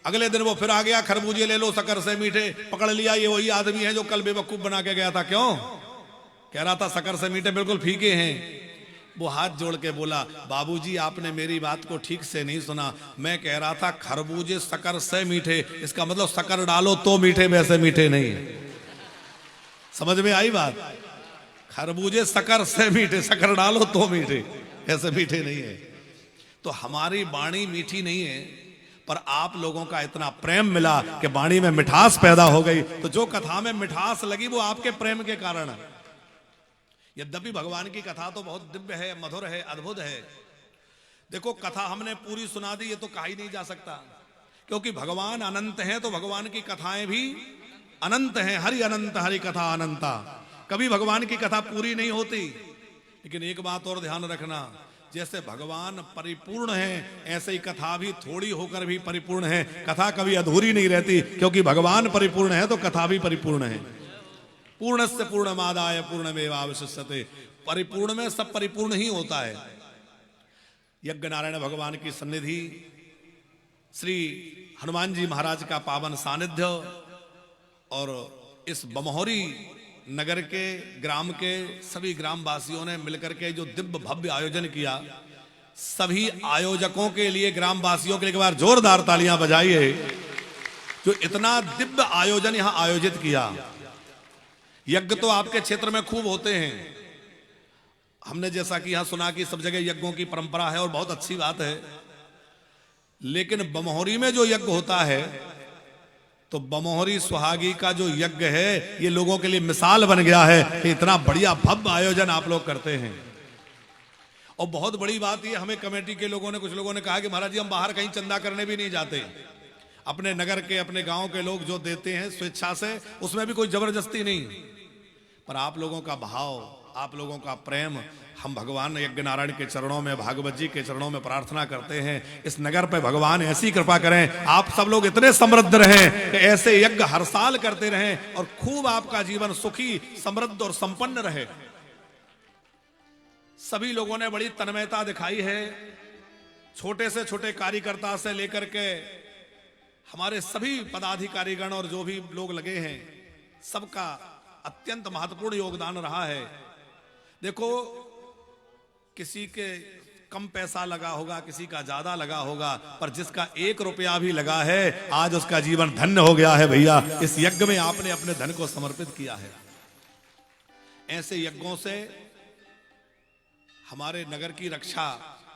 अगले दिन वो फिर आ गया, खरबूजे ले लो शक्कर से मीठे। पकड़ लिया, ये वही आदमी है जो कल बेवकूफ बना के गया था। क्यों? कह रहा था शक्कर से मीठे बिल्कुल फीके हैं। वो हाथ जोड़ के बोला, बाबूजी आपने मेरी बात को ठीक से नहीं सुना। मैं कह रहा था खरबूजे शक्कर से मीठे, इसका मतलब शक्कर डालो तो मीठे, वैसे मीठे नहीं है। समझ में आई बात? खरबूजे शक्कर से मीठे, शक्कर डालो तो मीठे, ऐसे मीठे नहीं है। तो हमारी वाणी मीठी नहीं है, पर आप लोगों का इतना प्रेम मिला कि वाणी में मिठास पैदा हो गई। तो जो कथा में मिठास लगी वो आपके प्रेम के कारण है। यद्यपि भगवान की कथा तो बहुत दिव्य है, मधुर है, अद्भुत है। देखो कथा हमने पूरी सुना दी, ये तो कहा ही नहीं जा सकता, क्योंकि भगवान अनंत हैं, तो भगवान की कथाएं भी अनंत हैं। हरि अनंत हरि कथा अनंता। कभी भगवान की कथा पूरी नहीं होती। लेकिन एक बात और ध्यान रखना, जैसे भगवान परिपूर्ण है, ऐसे ही कथा भी थोड़ी होकर भी परिपूर्ण है। कथा कभी अधूरी नहीं रहती, क्योंकि भगवान परिपूर्ण है तो कथा भी परिपूर्ण है। पूर्णस्य पूर्णमादाय पूर्णमेवावशिष्यते। परिपूर्ण में सब परिपूर्ण ही होता है। यज्ञ नारायण भगवान की सन्निधि, श्री हनुमान जी महाराज का पावन सानिध्य, और इस बमोहरी नगर के ग्राम के सभी ग्रामवासियों ने मिलकर के जो दिव्य भव्य आयोजन किया, सभी आयोजकों के लिए, ग्रामवासियों के लिए एक बार जोरदार तालियां बजाइए, जो इतना दिव्य आयोजन यहां आयोजित किया। यज्ञ तो आपके क्षेत्र में खूब होते हैं। हमने जैसा कि यहां सुना कि सब जगह यज्ञों की परंपरा है और बहुत अच्छी बात है। लेकिन बमोहरी में जो यज्ञ होता है, तो बमोहरी सुहागी का जो यज्ञ है ये लोगों के लिए मिसाल बन गया है कि इतना बढ़िया भव्य आयोजन आप लोग करते हैं। और बहुत बड़ी बात ये, हमें कमेटी के लोगों ने, कुछ लोगों ने कहा कि महाराज जी हम बाहर कहीं चंदा करने भी नहीं जाते, अपने नगर के, अपने गांव के लोग जो देते हैं स्वेच्छा से, उसमें भी कोई जबरदस्ती नहीं। पर आप लोगों का भाव, आप लोगों का प्रेम, हम भगवान यज्ञ नारायण के चरणों में, भागवत जी के चरणों में प्रार्थना करते हैं, इस नगर पे भगवान ऐसी कृपा करें, आप सब लोग इतने समृद्ध रहें कि ऐसे यज्ञ हर साल करते रहें और खूब आपका जीवन सुखी, समृद्ध और संपन्न रहे। सभी लोगों ने बड़ी तन्मयता दिखाई है, छोटे से छोटे कार्यकर्ता से लेकर के हमारे सभी पदाधिकारीगण और जो भी लोग लगे हैं, सबका अत्यंत महत्वपूर्ण योगदान रहा है। देखो, किसी के कम पैसा लगा होगा, किसी का ज्यादा लगा होगा, पर जिसका 1 रुपया भी लगा है आज उसका जीवन धन्य हो गया है। भैया, इस यज्ञ में आपने अपने धन को समर्पित किया है। ऐसे यज्ञों से हमारे नगर की रक्षा,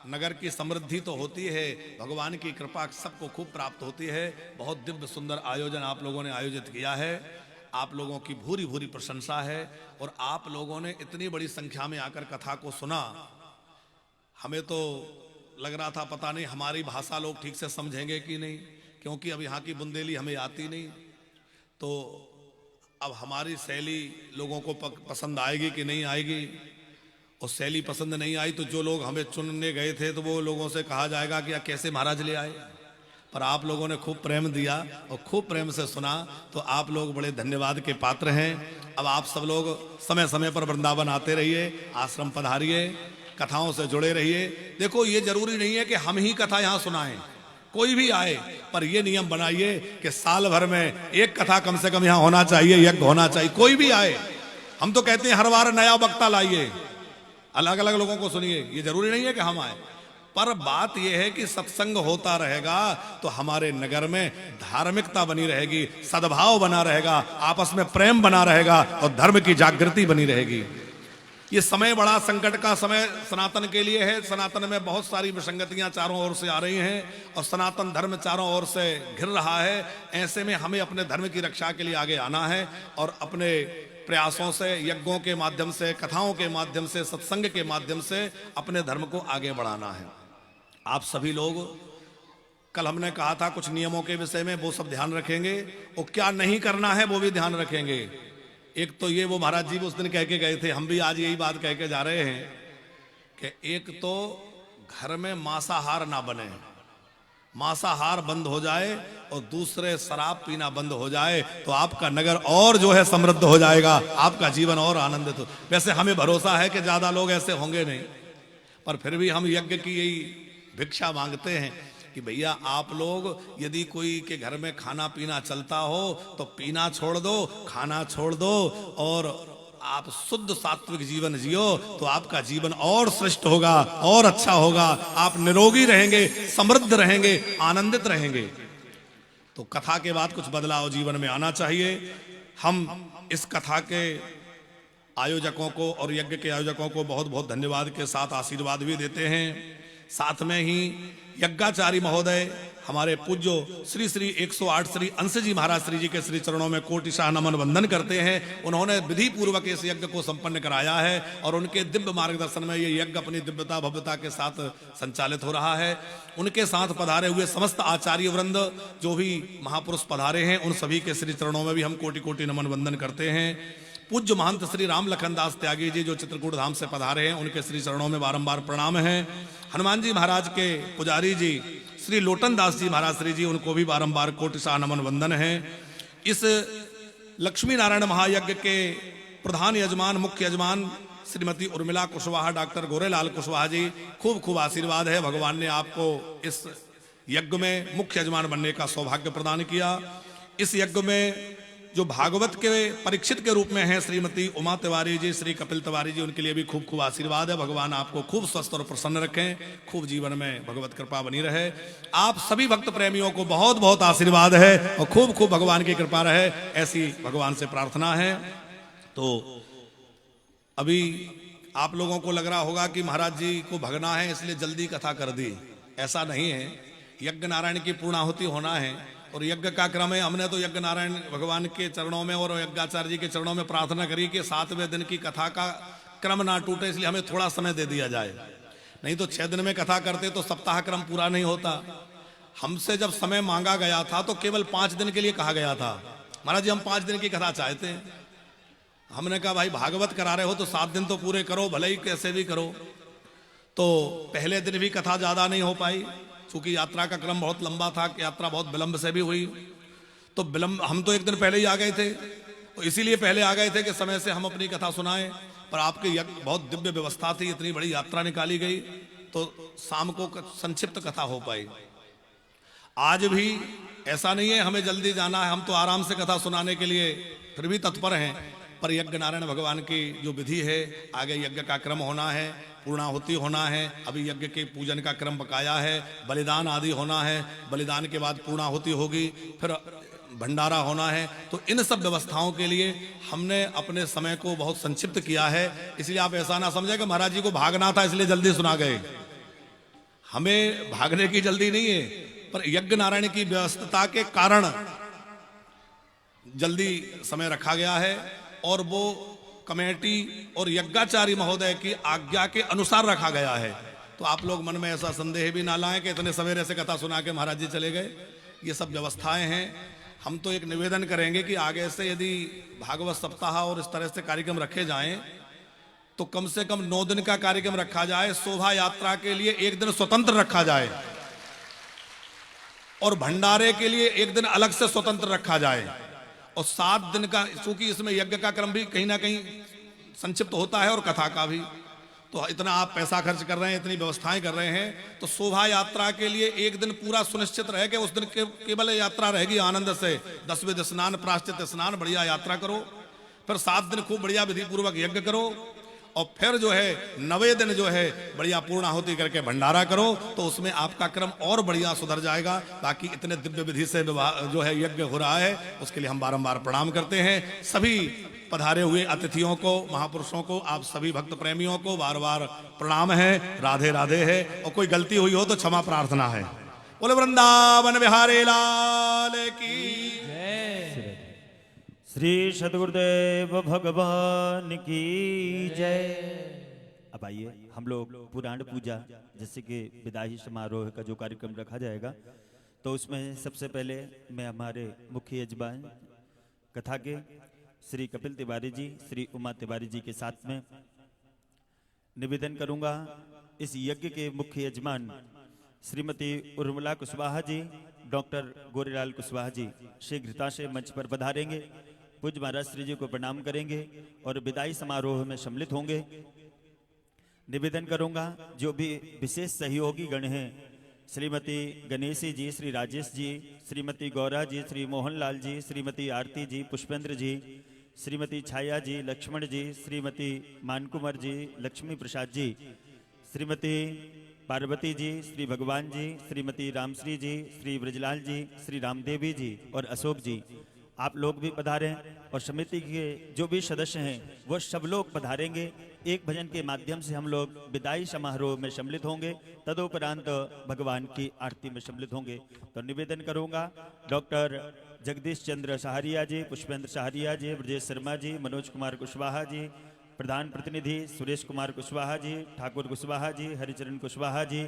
नगर की समृद्धि तो होती है, भगवान की कृपा सबको खूब प्राप्त होती है। बहुत दिव्य सुंदर आयोजन आप लोगों ने आयोजित किया है, आप लोगों की भूरी भूरी प्रशंसा है। और आप लोगों ने इतनी बड़ी संख्या में आकर कथा को सुना, हमें तो लग रहा था पता नहीं हमारी भाषा लोग ठीक से समझेंगे कि नहीं, क्योंकि अब यहाँ की बुंदेली हमें आती नहीं, तो अब हमारी शैली लोगों को पसंद आएगी कि नहीं आएगी। और शैली पसंद नहीं आई तो जो लोग हमें चुनने गए थे तो वो लोगों से कहा जाएगा कि कैसे महाराज ले आए। पर आप लोगों ने खूब प्रेम दिया और खूब प्रेम से सुना, तो आप लोग बड़े धन्यवाद के पात्र हैं। अब आप सब लोग समय समय पर वृंदावन आते रहिए, आश्रम पधारिए, कथाओं से जुड़े रहिए। देखो, ये जरूरी नहीं है कि हम ही कथा यहाँ सुनाएं, कोई भी आए, पर ये नियम बनाइए कि साल भर में एक कथा कम से कम यहाँ होना चाहिए, यज्ञ होना चाहिए। कोई भी आए, हम तो कहते हैं हर बार नया वक्ता लाइए, अलग अलग लोगों को सुनिए, ये जरूरी नहीं है कि हम आए। पर बात यह है कि सत्संग होता रहेगा तो हमारे नगर में धार्मिकता बनी रहेगी, सद्भाव बना रहेगा, आपस में प्रेम बना रहेगा और धर्म की जागृति बनी रहेगी। ये समय बड़ा संकट का समय सनातन के लिए है। सनातन में बहुत सारी विसंगतियां चारों ओर से आ रही हैं और सनातन धर्म चारों ओर से घिर रहा है। ऐसे में हमें अपने धर्म की रक्षा के लिए आगे आना है और अपने प्रयासों से, यज्ञों के माध्यम से, कथाओं के माध्यम से, सत्संग के माध्यम से अपने धर्म को आगे बढ़ाना है। आप सभी लोग, कल हमने कहा था कुछ नियमों के विषय में, वो सब ध्यान रखेंगे और क्या नहीं करना है वो भी ध्यान रखेंगे। एक तो ये, वो महाराज जी उस दिन कह के गए थे, हम भी आज यही बात कह के जा रहे हैं कि एक तो घर में मांसाहार ना बने, मांसाहार बंद हो जाए, और दूसरे शराब पीना बंद हो जाए तो आपका नगर और जो है समृद्ध हो जाएगा, आपका जीवन और आनंदित हो। वैसे हमें भरोसा है कि ज्यादा लोग ऐसे होंगे नहीं, पर फिर भी हम यज्ञ की यही भिक्षा मांगते हैं कि भैया आप लोग, यदि कोई के घर में खाना पीना चलता हो तो पीना छोड़ दो, खाना छोड़ दो और आप शुद्ध सात्विक जीवन जियो तो आपका जीवन और श्रेष्ठ होगा और अच्छा होगा। आप निरोगी रहेंगे, समृद्ध रहेंगे, आनंदित रहेंगे। तो कथा के बाद कुछ बदलाव जीवन में आना चाहिए। हम इस कथा के आयोजकों को और यज्ञ के आयोजकों को बहुत बहुत धन्यवाद के साथ आशीर्वाद भी देते हैं। साथ में ही यज्ञाचारी महोदय हमारे पूज्यो श्री श्री 108 श्री अंश जी महाराज श्री जी के श्री चरणों में कोटिशाह नमन वंदन करते हैं। उन्होंने विधि पूर्वक इस यज्ञ को संपन्न कराया है और उनके दिव्य मार्गदर्शन में ये यज्ञ अपनी दिव्यता भव्यता के साथ संचालित हो रहा है। उनके साथ पधारे हुए समस्त आचार्य वृंद, जो भी महापुरुष पधारे हैं, उन सभी के श्री चरणों में भी हम कोटि कोटि नमन वंदन करते हैं। पूज्य महंत श्री राम लखन दास त्यागी जी जो चित्रकूट धाम से पधारे हैं, उनके श्री चरणों में बारंबार प्रणाम है। हनुमान जी महाराज के पुजारी जी श्री लोटन दास जी महाराज श्री जी, उनको भी बारंबार कोटिशाह नमन वंदन है। इस लक्ष्मी नारायण महायज्ञ के प्रधान यजमान, मुख्य यजमान श्रीमती उर्मिला कुशवाहा, डॉक्टर गोरेलाल कुशवाहा जी, खूब खूब आशीर्वाद है। भगवान ने आपको इस यज्ञ में मुख्य यजमान बनने का सौभाग्य प्रदान किया। इस यज्ञ में जो भागवत के परीक्षित के रूप में हैं श्रीमती उमा तिवारी जी, श्री कपिल तिवारी जी, उनके लिए भी खूब खूब आशीर्वाद है। भगवान आपको खूब स्वस्थ और प्रसन्न रखें, खूब जीवन में भगवत कृपा बनी रहे। आप सभी भक्त प्रेमियों को बहुत बहुत आशीर्वाद है और खूब खूब भगवान की कृपा रहे, ऐसी भगवान से प्रार्थना है। तो अभी आप लोगों को लग रहा होगा कि महाराज जी को भगना है इसलिए जल्दी कथा कर दी। ऐसा नहीं है, यज्ञ नारायण की पूर्णाहुति होना है और यज्ञ का क्रम है। हमने तो यज्ञ नारायण भगवान के चरणों में और यज्ञाचार्य जी के चरणों में प्रार्थना करी कि 7वें दिन की कथा का क्रम ना टूटे, इसलिए हमें थोड़ा समय दे दिया जाए। नहीं तो 6 दिन में कथा करते तो सप्ताह क्रम पूरा नहीं होता। हमसे जब समय मांगा गया था तो केवल 5 दिन के लिए कहा गया था, महाराज जी हम 5 दिन की कथा चाहते हैं। हमने कहा भाई भागवत करा रहे हो तो 7 दिन तो पूरे करो, भले ही कैसे भी करो। तो पहले दिन भी कथा ज्यादा नहीं हो पाई, क्योंकि यात्रा का क्रम बहुत लंबा था, यात्रा बहुत विलंब से भी हुई। तो विलंब, हम तो एक दिन पहले ही आ गए थे, तो इसीलिए पहले आ गए थे कि समय से हम अपनी कथा सुनाएं। पर आपकी बहुत दिव्य व्यवस्था थी, इतनी बड़ी यात्रा निकाली गई तो शाम को संक्षिप्त कथा हो पाई। आज भी ऐसा नहीं है हमें जल्दी जाना है, हम तो आराम से कथा सुनाने के लिए फिर भी तत्पर हैं। पर यज्ञ नारायण भगवान की जो विधि है, आगे यज्ञ का क्रम होना है, पूर्णाहुति होना है, अभी यज्ञ के पूजन का क्रम बकाया है, बलिदान आदि होना है, बलिदान के बाद पूर्णाहुति होगी, फिर भंडारा होना है। तो इन सब व्यवस्थाओं के लिए हमने अपने समय को बहुत संक्षिप्त किया है। इसलिए आप ऐसा ना समझे कि महाराज जी को भागना था इसलिए जल्दी सुना गए। हमें भागने की जल्दी नहीं है, पर यज्ञ नारायण की व्यस्तता के कारण जल्दी समय रखा गया है और वो कमेटी और यज्ञाचार्य महोदय की आज्ञा के अनुसार रखा गया है। तो आप लोग मन में ऐसा संदेह भी ना लाएं कि इतने सवेरे से कथा सुना के महाराज जी चले गए। ये सब व्यवस्थाएं हैं। हम तो एक निवेदन करेंगे कि आगे से यदि भागवत सप्ताह और इस तरह से कार्यक्रम रखे जाएं तो कम से कम 9 दिन का कार्यक्रम रखा जाए। शोभा यात्रा के लिए 1 दिन स्वतंत्र रखा जाए और भंडारे के लिए 1 दिन अलग से स्वतंत्र रखा जाए। और 7 दिन का, चूंकि इसमें यज्ञ का क्रम भी कहीं ना कहीं संक्षिप्त होता है और कथा का भी, तो इतना आप पैसा खर्च कर रहे हैं, इतनी व्यवस्थाएं कर रहे हैं, तो शोभा यात्रा के लिए 1 दिन पूरा सुनिश्चित रहे कि उस दिन केवल यात्रा रहेगी आनंद से। 10वें स्नान, प्रायश्चित स्नान, बढ़िया यात्रा करो, फिर 7 दिन खूब बढ़िया विधि पूर्वक यज्ञ करो और फिर जो है 9वें दिन जो है बढ़िया पूर्णाहुति करके भंडारा करो। तो उसमें आपका क्रम और बढ़िया सुधर जाएगा। बाकी इतने दिव्य विधि से जो है यज्ञ हो रहा है, उसके लिए हम बारंबार प्रणाम करते हैं। सभी पधारे हुए अतिथियों को, महापुरुषों को, आप सभी भक्त प्रेमियों को बार बार प्रणाम है, राधे राधे है। और कोई गलती हुई हो तो क्षमा प्रार्थना है। बोले वृंदावन बिहारी लाल की जय। श्री सद्गुरुदेव भगवान की जय। अब आइए हम लोग पुराण पूजा जैसे कि विदाई समारोह का जो कार्यक्रम रखा जाएगा, तो उसमें सबसे पहले मैं हमारे मुख्य यजमान कथा के श्री कपिल तिवारी जी, श्री उमा तिवारी जी के साथ में निवेदन करूंगा। इस यज्ञ के मुख्य यजमान श्रीमती उर्मिला कुशवाहा जी, डॉक्टर गोरेलाल कुशवाहा जी शीघ्रता से मंच पर पधारेंगे, पूज्य महाराज श्री जी को प्रणाम करेंगे और विदाई समारोह में सम्मिलित होंगे। निवेदन करूंगा जो भी विशेष सहयोगी गण हैं, श्रीमती गणेशी जी, श्री राजेश जी, श्रीमती गौरा जी, श्री मोहनलाल जी, श्रीमती आरती जी, पुष्पेंद्र जी, श्रीमती छाया जी, लक्ष्मण जी, श्रीमती मानकुमार जी, लक्ष्मी प्रसाद जी, श्रीमती पार्वती जी, श्री भगवान जी, श्रीमती रामश्री जी, श्री ब्रजलाल जी, श्री रामदेवी जी और अशोक जी, आप लोग भी पधारें और समिति के जो भी सदस्य हैं वो सब लोग पधारेंगे। एक भजन के माध्यम से हम लोग विदाई समारोह में सम्मिलित होंगे, तदोपरांत भगवान की आरती में सम्मिलित होंगे। तो निवेदन करूंगा डॉक्टर जगदीश चंद्र सहारिया जी, पुष्पेंद्र सहारिया जी, ब्रजेश शर्मा जी, मनोज कुमार कुशवाहा जी, प्रधान प्रतिनिधि सुरेश कुमार कुशवाहा जी, ठाकुर कुशवाहा जी, हरिचरण कुशवाहा जी,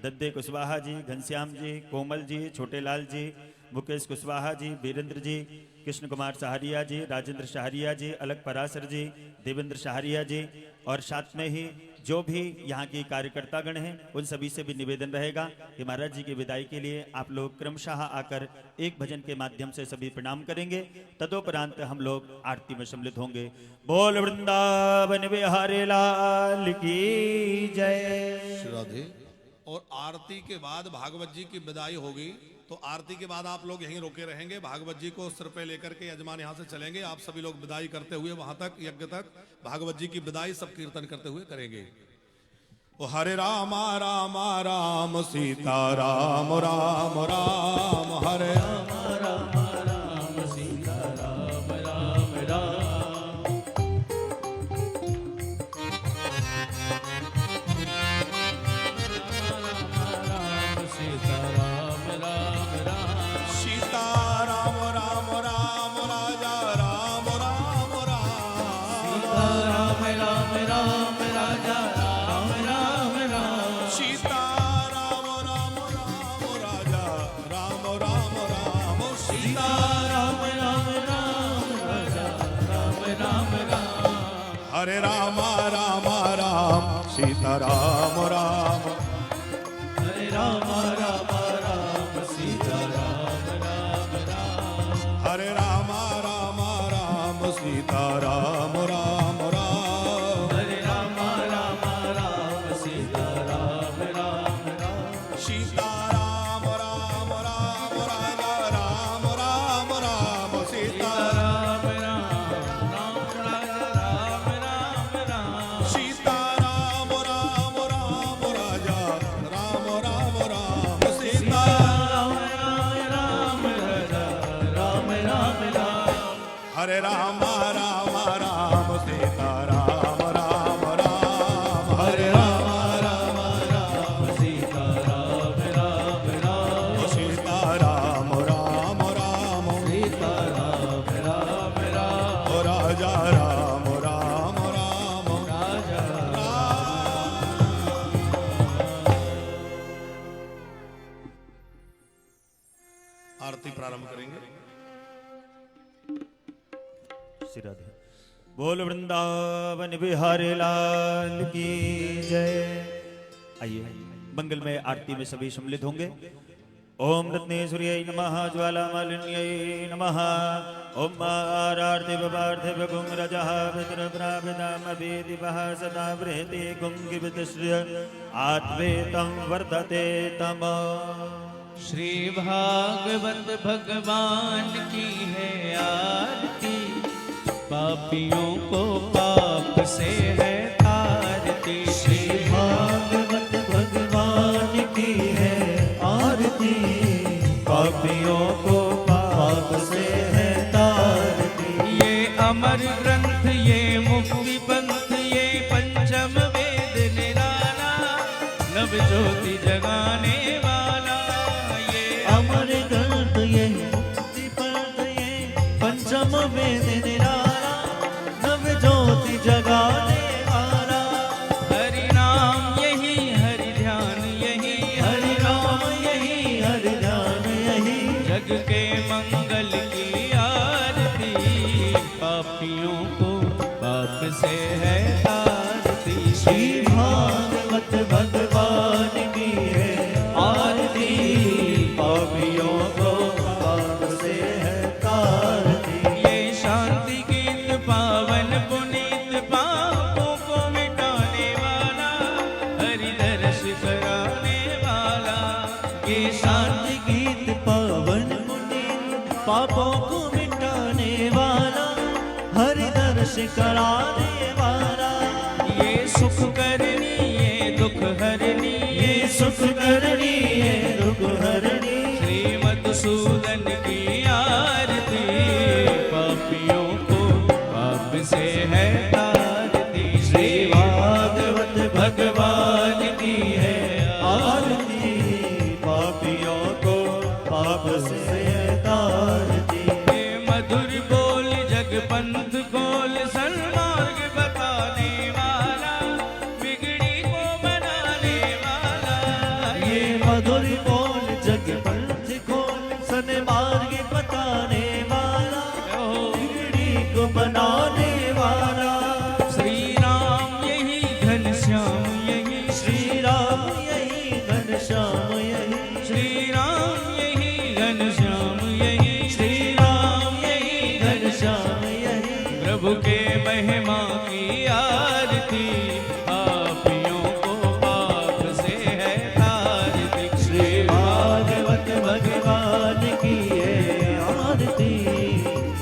दद्दे कुशवाहा जी, घनश्याम जी, कोमल जी, छोटेलाल जी, मुकेश कुशवाहा जी, वीरेंद्र जी, कृष्ण कुमार सहारिया जी, राजेंद्र सहारिया जी, अलग पराशर जी, देवेंद्र सहारिया जी और साथ में ही जो भी यहाँ की कार्यकर्तागण हैं उन सभी से भी निवेदन रहेगा कि महाराज जी की विदाई के लिए आप लोग क्रमशः आकर एक भजन के माध्यम से सभी प्रणाम करेंगे, तदोपरांत हम लोग आरती में सम्मिलित होंगे। बोल वृंदावन बिहारी लाल की जय। राधे। और आरती के बाद भागवत जी की विदाई होगी, तो आरती के बाद आप लोग यहीं रोके रहेंगे। भागवत जी को सिर पे लेकर के यजमान यहाँ से चलेंगे, आप सभी लोग विदाई करते हुए वहां तक यज्ञ तक भागवत जी की विदाई सब कीर्तन करते हुए करेंगे। ओ हरे राम राम राम सीता राम राम राम, हरे राम राम राम सीता राम राम राम। सीता राम हरे राम राम राम सीता राम राम, हरे राम राम राम सीता राम राम राम, हरे राम राम राम सीता राम राम राम, हरे राम राम राम सीता राम राम राम, सीता राम राम राम राजा राम राम राम सीता राम राम राम राजा राम राम राम, सीता राम राम राम राजा राम राम राम सीता राम राम राजा राम राम राम, हरे राम राम राम सीता राम राम राम, हरे राम राम राम सीता राम राम राम, सीता राम राम राम सीता राम राम राम, ओ राजा राम राम राम राजा आरती प्रारंभ करेंगे। श्री राधे बोल वृंदावन बिहारी लाल की जय। आइए मंगल में आरती में सभी सम्मिलित होंगे। ओम रत्नेश्वर्यै नमः, ज्वालामालिन्यै नमः, ओम आरार्थे बबार्थे बगुं रजः पितृप्रापितामभिदिवः सदा बृहति गुंगिवितश्रिय आत्मेतं वर्धते तम। श्री भागवत भगवान की है आरती, पापियों को पाप से है तारती। श्री भागवत भगवान की है आरती, पापियों को पाप से है तारती। ये अमर ग्रंथ, ये मुक्ति पंथ, ये पंचम वेद निराला, नव ज्योति जगाने वाला। ये अमर ग्रंथ, ये मुक्ति पंथ, ये पंचम वेद निराला, नव ज्योति जगाने वाला। हरि नाम यही, हरि ध्यान यही, हरि नाम यही, हरि ध्यान यही, जग के मंगल की आरती। पापियों को पाप से है तारती। श्री भागवत भगवान की है आरती, पापियों को पाप से है तारती। ये शांति गीत पावन पुनीत, पापों को मिटाने वाला, हरि दर्श कराने वाला। ये शांति गीत पावन पुनीत, पापों को मिटाने वाला, हरि दर्श कराने वाला। ये सुख करनी, ये दुख हरनी, ये सुख करनी, ये दुख हरनी, श्री मधुसूदन की आरती। पापियों को पाप से है तारती। श्री भागवत भगवान की है आरती, पापियों को पाप से है तारती। ये मधुर बोल जग पंथ खोल, सन्मार्ग बताने वाला, बिगड़ी को बनाने वाला। ये मधुर बोल जग पंथ खोल, सन्मार्ग बताने वाला, बिगड़ी को बनाने वाला। श्री राम यही घनश्याम यही, श्री राम यही घनश्याम यही, श्री राम यही घनश्याम यही, श्री राम यही घनश्याम यही, प्रभु के महिमा की आरती। पापियों को पाप से है तारती। श्री भागवत भगवान की है आरती,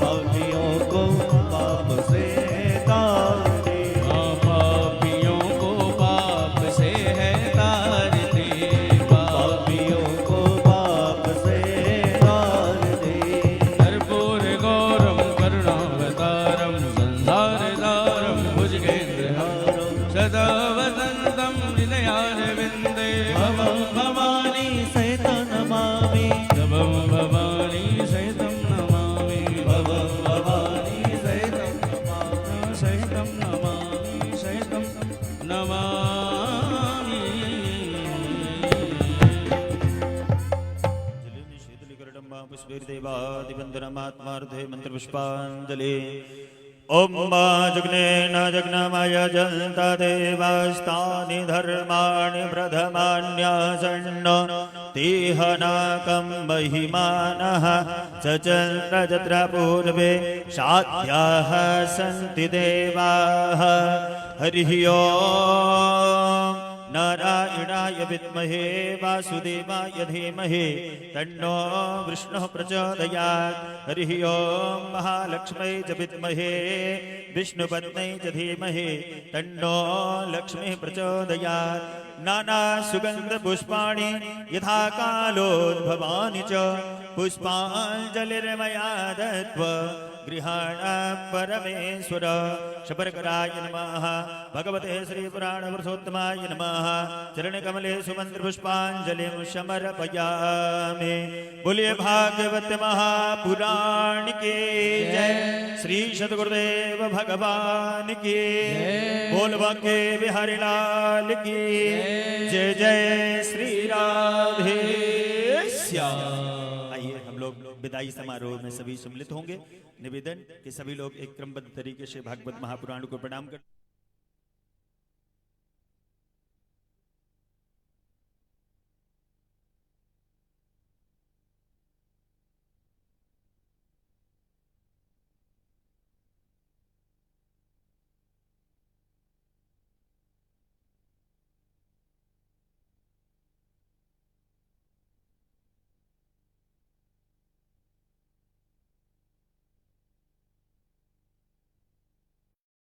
पापियों को पाप से है तारती। पापियों को पाप से है तारती, पापियों को पाप से है तारती। कर्पूर गौरम करुणावतारम, संसारसारम भुजगेन्द्रहारम, सदा वसन्तं हृदयारविन्दे। भवं भवानी सहितं नमामि, भवं भवानी सहितं नमामि, भवं भवानी सहितं नमामि, सहितं नमामि, सहितं नमामि। पुष्पैर्देवादिवन्दनमात्मार्थे मन्त्रपुष्पाञ्जलि। ओम जग्नेन जग्नमय जन्त देवस्तानि धर्माणि प्रथमान्यासन्न तेहनाकं महिमानः चचन्द्र तत्र पूर्वे साध्याः सन्ति देवाः हरिः ओम् नारायणाय विद्महे वासुदेवाय धीमहि तन्नो विष्णुः प्रचोदयात् हरिः ओम् महालक्ष्मै च विद्महे विष्णुपत्न्यै च धीमहि तन्नो लक्ष्मीः प्रचोदयात् नाना सुगन्धपुष्पाणि यथा कालोद्भवानि च पुष्पाञ्जलिर्मया दत्त्वा गृहाण परमेश्वर शबरकराय नमः भगवते श्रीपुराणपुरुषोत्तमाय नमः चरणकमले सुमन्त्रपुष्पाञ्जलिं समर्पयामि। बोलिए भागवत महापुराण के जय, श्री सद्गुरुदेव भगवान की बोल बांके बिहारी लाल की जय जय श्री राधे श्याम। आइए हम लोग विदाई समारोह में सभी सम्मिलित होंगे। निवेदन कि सभी लोग एक क्रमबद्ध तरीके से भागवत महापुराण को प्रणाम कर